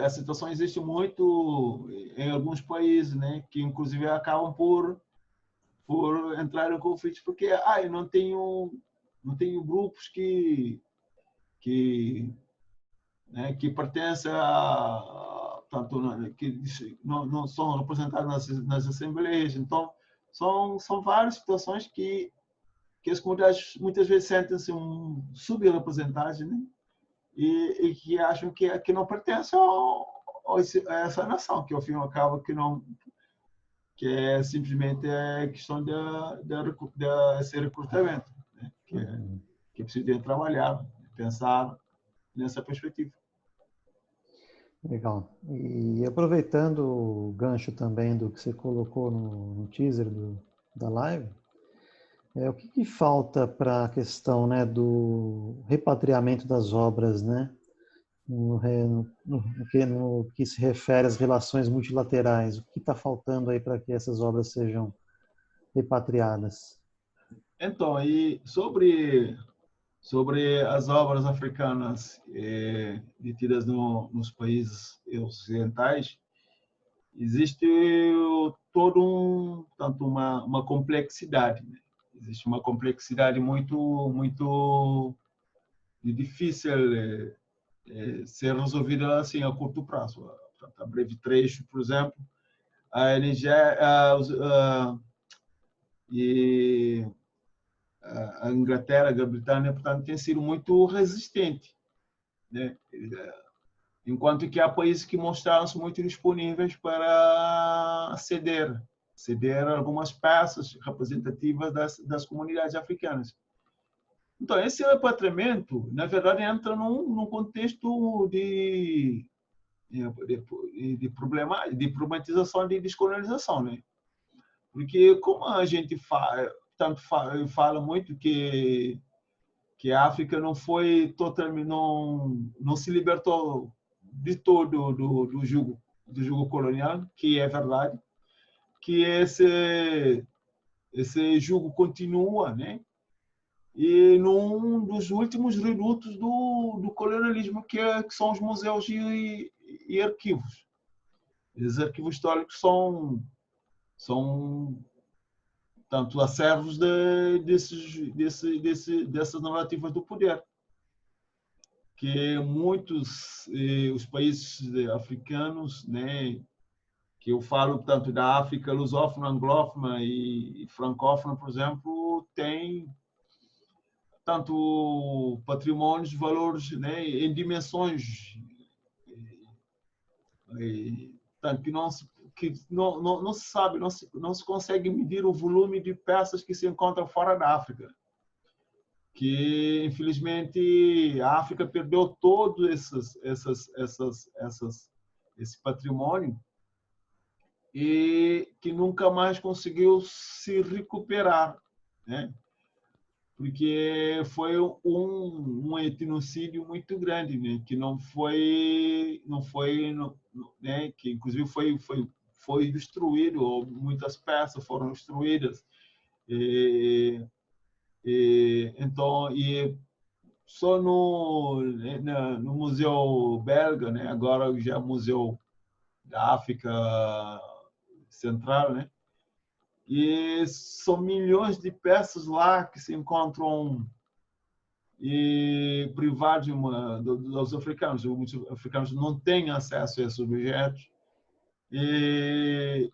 A situação existe muito em alguns países, né, que inclusive acabam por entrar em conflitos porque eu não tenho grupos que pertencem que não são representados nas assembleias. Então são várias situações que as comunidades muitas vezes sentem-se subrepresentadas, né? E que acham que não pertencem a essa nação, que ao fim e ao cabo que é simplesmente a questão desse recrutamento, né? Que é preciso trabalhar, pensar nessa perspectiva. Legal. E aproveitando o gancho também do que você colocou no teaser da live, O que falta para a questão, né, do repatriamento das obras, né? No que se refere às relações multilaterais, o que está faltando aí para que essas obras sejam repatriadas? Então, e sobre as obras africanas detidas nos países ocidentais, existe tanto uma complexidade, né? Existe uma complexidade muito difícil ser resolvida assim a curto prazo. A breve trecho, por exemplo, a Nigéria e a Inglaterra, a Grã-Bretanha, portanto, tem sido muito resistente, né? Enquanto que há países que mostraram-se muito disponíveis para ceder algumas peças representativas das comunidades africanas. Então, esse repatriamento, na verdade, entra num contexto de problematização, de descolonização, né? Porque como a gente fala muito que a África não foi totalmente, não se libertou de todo do jugo colonial, que é verdade, que esse jugo continua, né? E num dos últimos redutos do colonialismo, que são os museus e arquivos. Os arquivos históricos são tanto acervos dessas narrativas do poder, que muitos os países africanos, né, que eu falo tanto da África lusófona, anglófona e francófona, por exemplo, tem tanto patrimônios, valores, né, em dimensões tanto que não se sabe, não se consegue medir o volume de peças que se encontram fora da África. Que, infelizmente, a África perdeu todo esse patrimônio e que nunca mais conseguiu se recuperar, né? Porque foi um etnocídio muito grande, né? Que não foi, né? Que inclusive foi destruído, ou muitas peças foram destruídas. Então, só no museu belga, né? Agora já é o museu da África Central, né? E são milhões de peças lá que se encontram privados dos africanos. Os africanos não têm acesso a esses objetos. E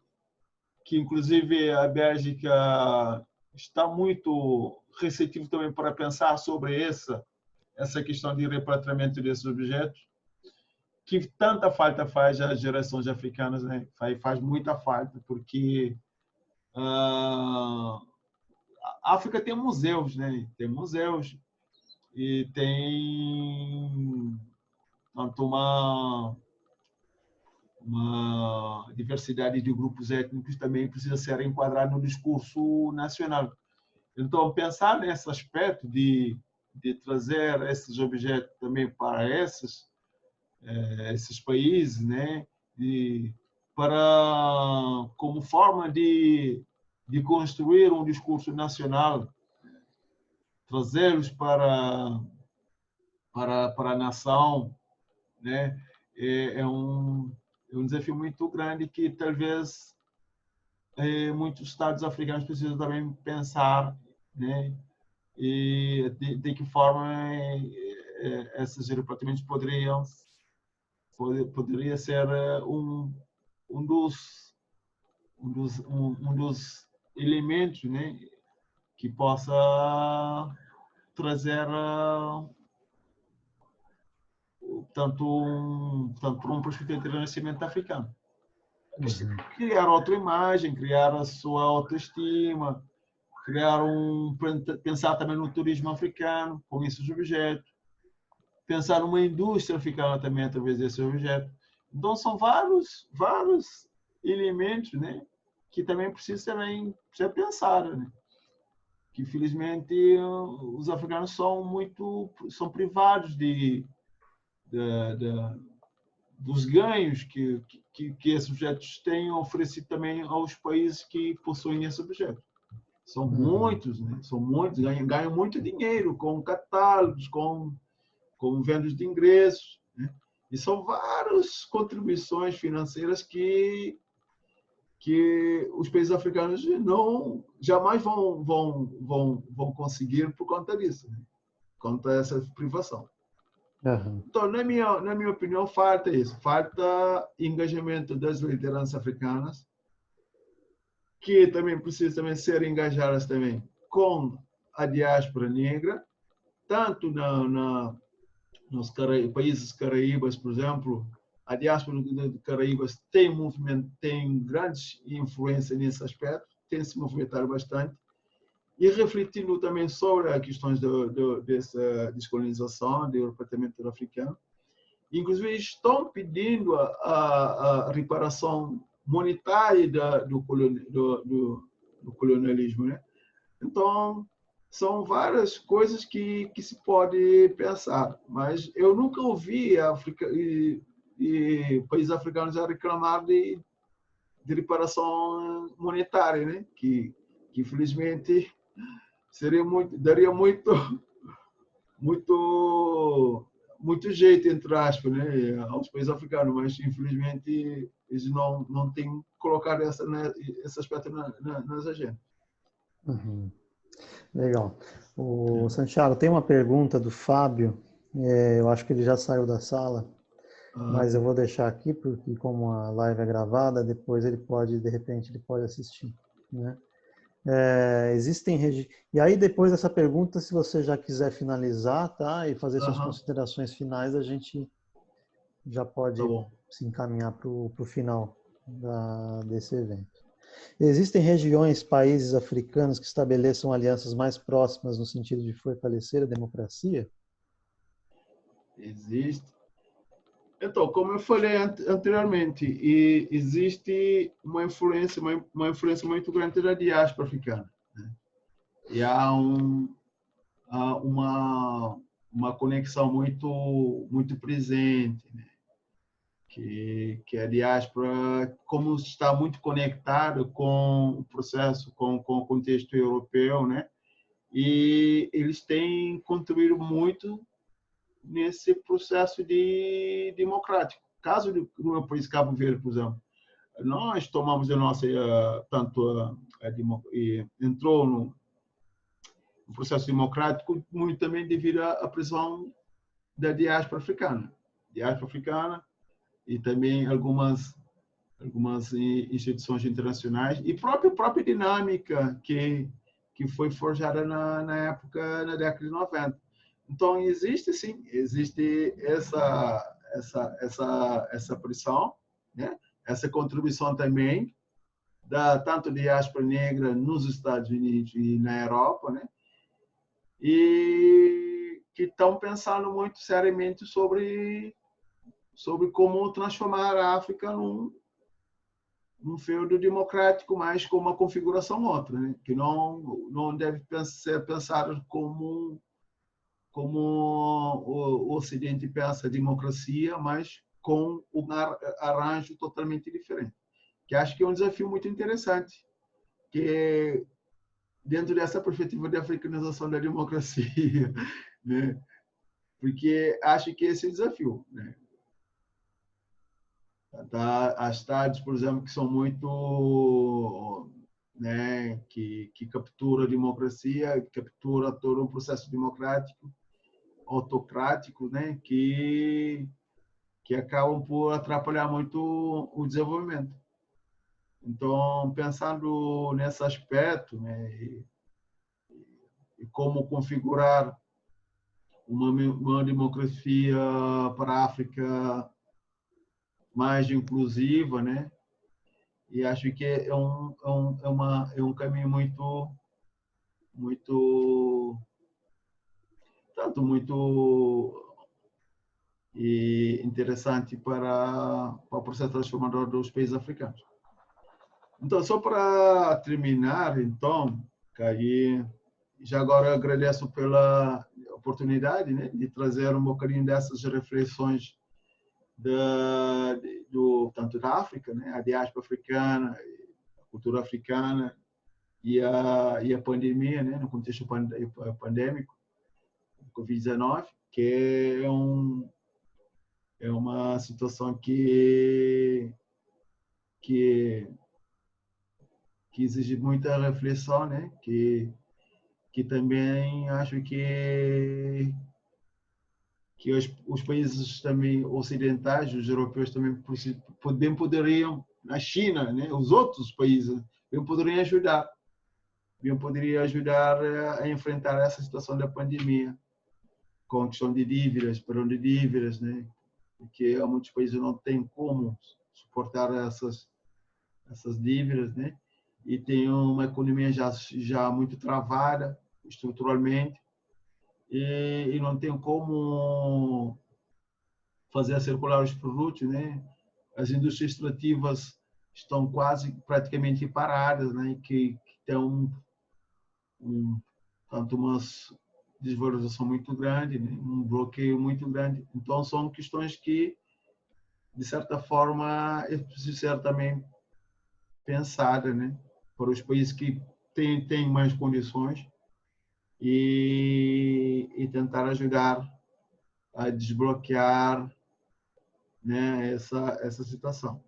que, inclusive, a Bélgica está muito receptivo também para pensar sobre essa questão de repatriamento desses objetos, que tanta falta faz às gerações africanas, né? Faz muita falta, porque a África tem museus, né? Tem museus e tem tanto uma diversidade de grupos étnicos também precisa ser enquadrada no discurso nacional. Então, pensar nesse aspecto de trazer esses objetos também para esses países, né? Como forma de construir um discurso nacional, trazê-los para a nação, né? É um desafio muito grande que talvez muitos estados africanos precisam também pensar, né? E de que forma esses repartimentos poderia ser um dos elementos, né, que possa trazer tanto para um perspectiva de renascimento africano. Criar outra imagem, criar a sua autoestima, pensar também no turismo africano com esses objetos, pensar numa indústria africana também através desses objetos. Então são vários elementos, né, que também precisa pensar, né? que infelizmente os africanos são privados dos ganhos que esses objetos têm oferecido também aos países que possuem esse objeto. São muitos, né? São muitos, ganham muito dinheiro com catálogos, com vendas de ingressos, né? E são várias contribuições financeiras que os países africanos jamais vão conseguir por conta disso, né? Por conta dessa privação. Uhum. Então, na minha opinião, falta isso. Falta engajamento das lideranças africanas, que também precisam ser engajadas também com a diáspora negra, tanto nos países caraíbas, por exemplo. A diáspora de Caraíbas tem grande influência nesse aspecto, tem se movimentado bastante, e refletindo também sobre as questões dessa descolonização, do repartimento africano. Inclusive, estão pedindo a reparação monetária do colonialismo, né? Então, são várias coisas que se pode pensar, mas eu nunca ouvi países africanos a reclamar de reparação monetária, né? Que infelizmente daria muito jeito, entre aspas, né, aos países africanos, mas infelizmente eles não têm colocado esse aspecto nas agendas. Uhum. Legal. O Santiago, tem uma pergunta do Fábio, eu acho que ele já saiu da sala, mas eu vou deixar aqui, porque como a live é gravada, depois de repente, ele pode assistir, né? E aí, depois dessa pergunta, se você já quiser finalizar, tá? E fazer suas considerações finais, a gente já pode se encaminhar para o final desse evento. Existem regiões, países africanos que estabeleçam alianças mais próximas no sentido de fortalecer a democracia? Existe. Então, como eu falei anteriormente, existe uma influência muito grande da diáspora africana, né? E há uma conexão muito presente, né? Que a diáspora, como está muito conectado com o processo, com o contexto europeu, né? E eles têm contribuído muito nesse processo democrático. Caso do meu país, Cabo Verde, por exemplo, nós tomamos a nossa, entrou no processo democrático muito também devido à pressão da diáspora africana. E também algumas instituições internacionais e própria dinâmica que foi forjada na época, na década de 90. Então, existe essa pressão, né? Essa contribuição também tanto da diáspora negra nos Estados Unidos e na Europa, né? E que estão pensando muito seriamente sobre como transformar a África num feudo democrático, mas com uma configuração outra, né? Que não deve ser pensado como o Ocidente pensa a democracia, mas com um arranjo totalmente diferente. Que acho que é um desafio muito interessante, que dentro dessa perspectiva de africanização da democracia, né? Porque acho que esse é o desafio, né? As cidades, por exemplo, que são muito, né, que captura a democracia, que captura todo o processo democrático, autocrático, né, que acabam por atrapalhar muito o desenvolvimento. Então, pensando nesse aspecto, né, e como configurar uma democracia para a África mais inclusiva, né? E acho que é um caminho muito interessante para o processo transformador dos países africanos. Então, só para terminar, então, aí já agora agradeço pela oportunidade, né, de trazer um bocadinho dessas reflexões tanto da África, né, a diáspora africana, a cultura africana e a pandemia, né, no contexto pandêmico, Covid-19, que é uma situação que exige muita reflexão, né, que também acho que os países também ocidentais, os europeus também poderiam, na China, né, os outros países, poderiam ajudar, poderia ajudar a enfrentar essa situação da pandemia, com a questão de dívidas, perdão de dívidas, né, porque muitos países não têm como suportar essas dívidas, né, e tem uma economia já muito travada estruturalmente, e não tem como fazer circular os produtos, né? As indústrias extrativas estão praticamente paradas, né? Que tem tanto uma desvalorização muito grande, né? Um bloqueio muito grande. Então são questões que, de certa forma, é preciso ser também pensada, né? Para os países que têm mais condições e tentar ajudar a desbloquear, né, essa situação.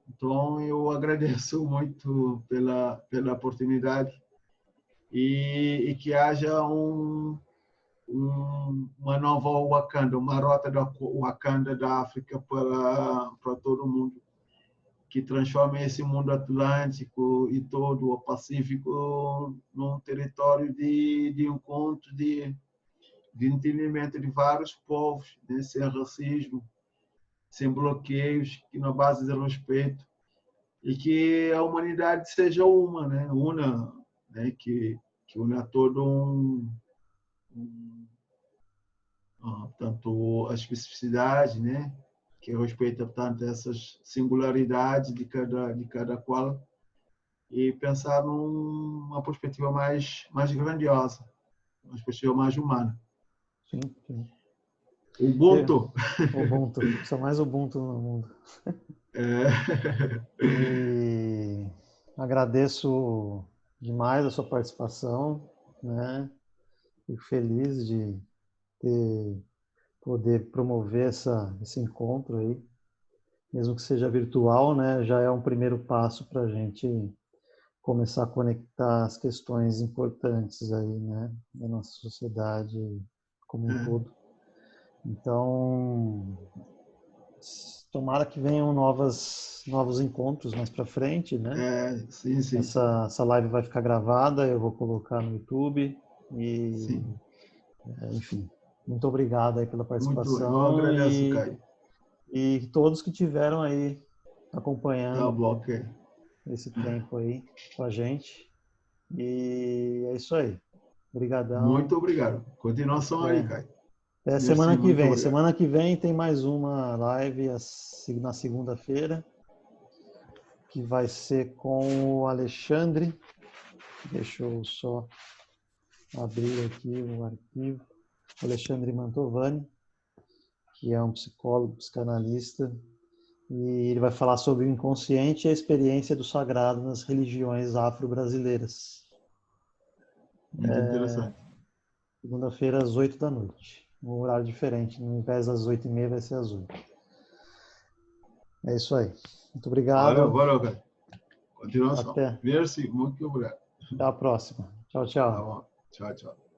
Então, eu agradeço muito pela oportunidade e que haja uma nova Wakanda, uma rota da Wakanda da África para todo mundo, que transforme esse mundo atlântico e todo o Pacífico num território de encontro, de entendimento de vários povos, né, sem racismo, sem bloqueios, que na base do respeito, e que a humanidade seja uma, né, né, que una todo tanto a especificidade, né, que respeita tanto essas singularidades de cada qual, e pensar numa perspectiva mais grandiosa, uma perspectiva mais humana. Sim, sim. Ubuntu. Ubuntu. Só mais Ubuntu no mundo. E agradeço demais a sua participação, né? Fico feliz de poder promover esse encontro aí, mesmo que seja virtual, né? Já é um primeiro passo para a gente começar a conectar as questões importantes aí, né? Da nossa sociedade como um todo. Então, tomara que venham novos encontros mais para frente, né? Sim, sim. Essa live vai ficar gravada, eu vou colocar no YouTube e, enfim, muito obrigado aí pela participação. Eu agradeço, Caio. E todos que tiveram aí acompanhando Tá bom, okay. esse tempo aí com a gente. E é isso aí. Obrigadão. Muito obrigado. Continuação aí, Caio. Até semana que vem. Semana que vem tem mais uma live na segunda-feira, que vai ser com o Alexandre. Deixa eu só abrir aqui o arquivo. Alexandre Mantovani, que é um psicólogo, psicanalista, e ele vai falar sobre o inconsciente e a experiência do sagrado nas religiões afro-brasileiras. Muito interessante. Segunda-feira, às 8 da noite. Um horário diferente. No invés das 8h30, vai ser às 8. É isso aí. Muito obrigado. Valeu, cara. Continuação. Até. Merci, muito obrigado. Até a próxima. Tchau, tchau. Tá bom. Tchau, tchau.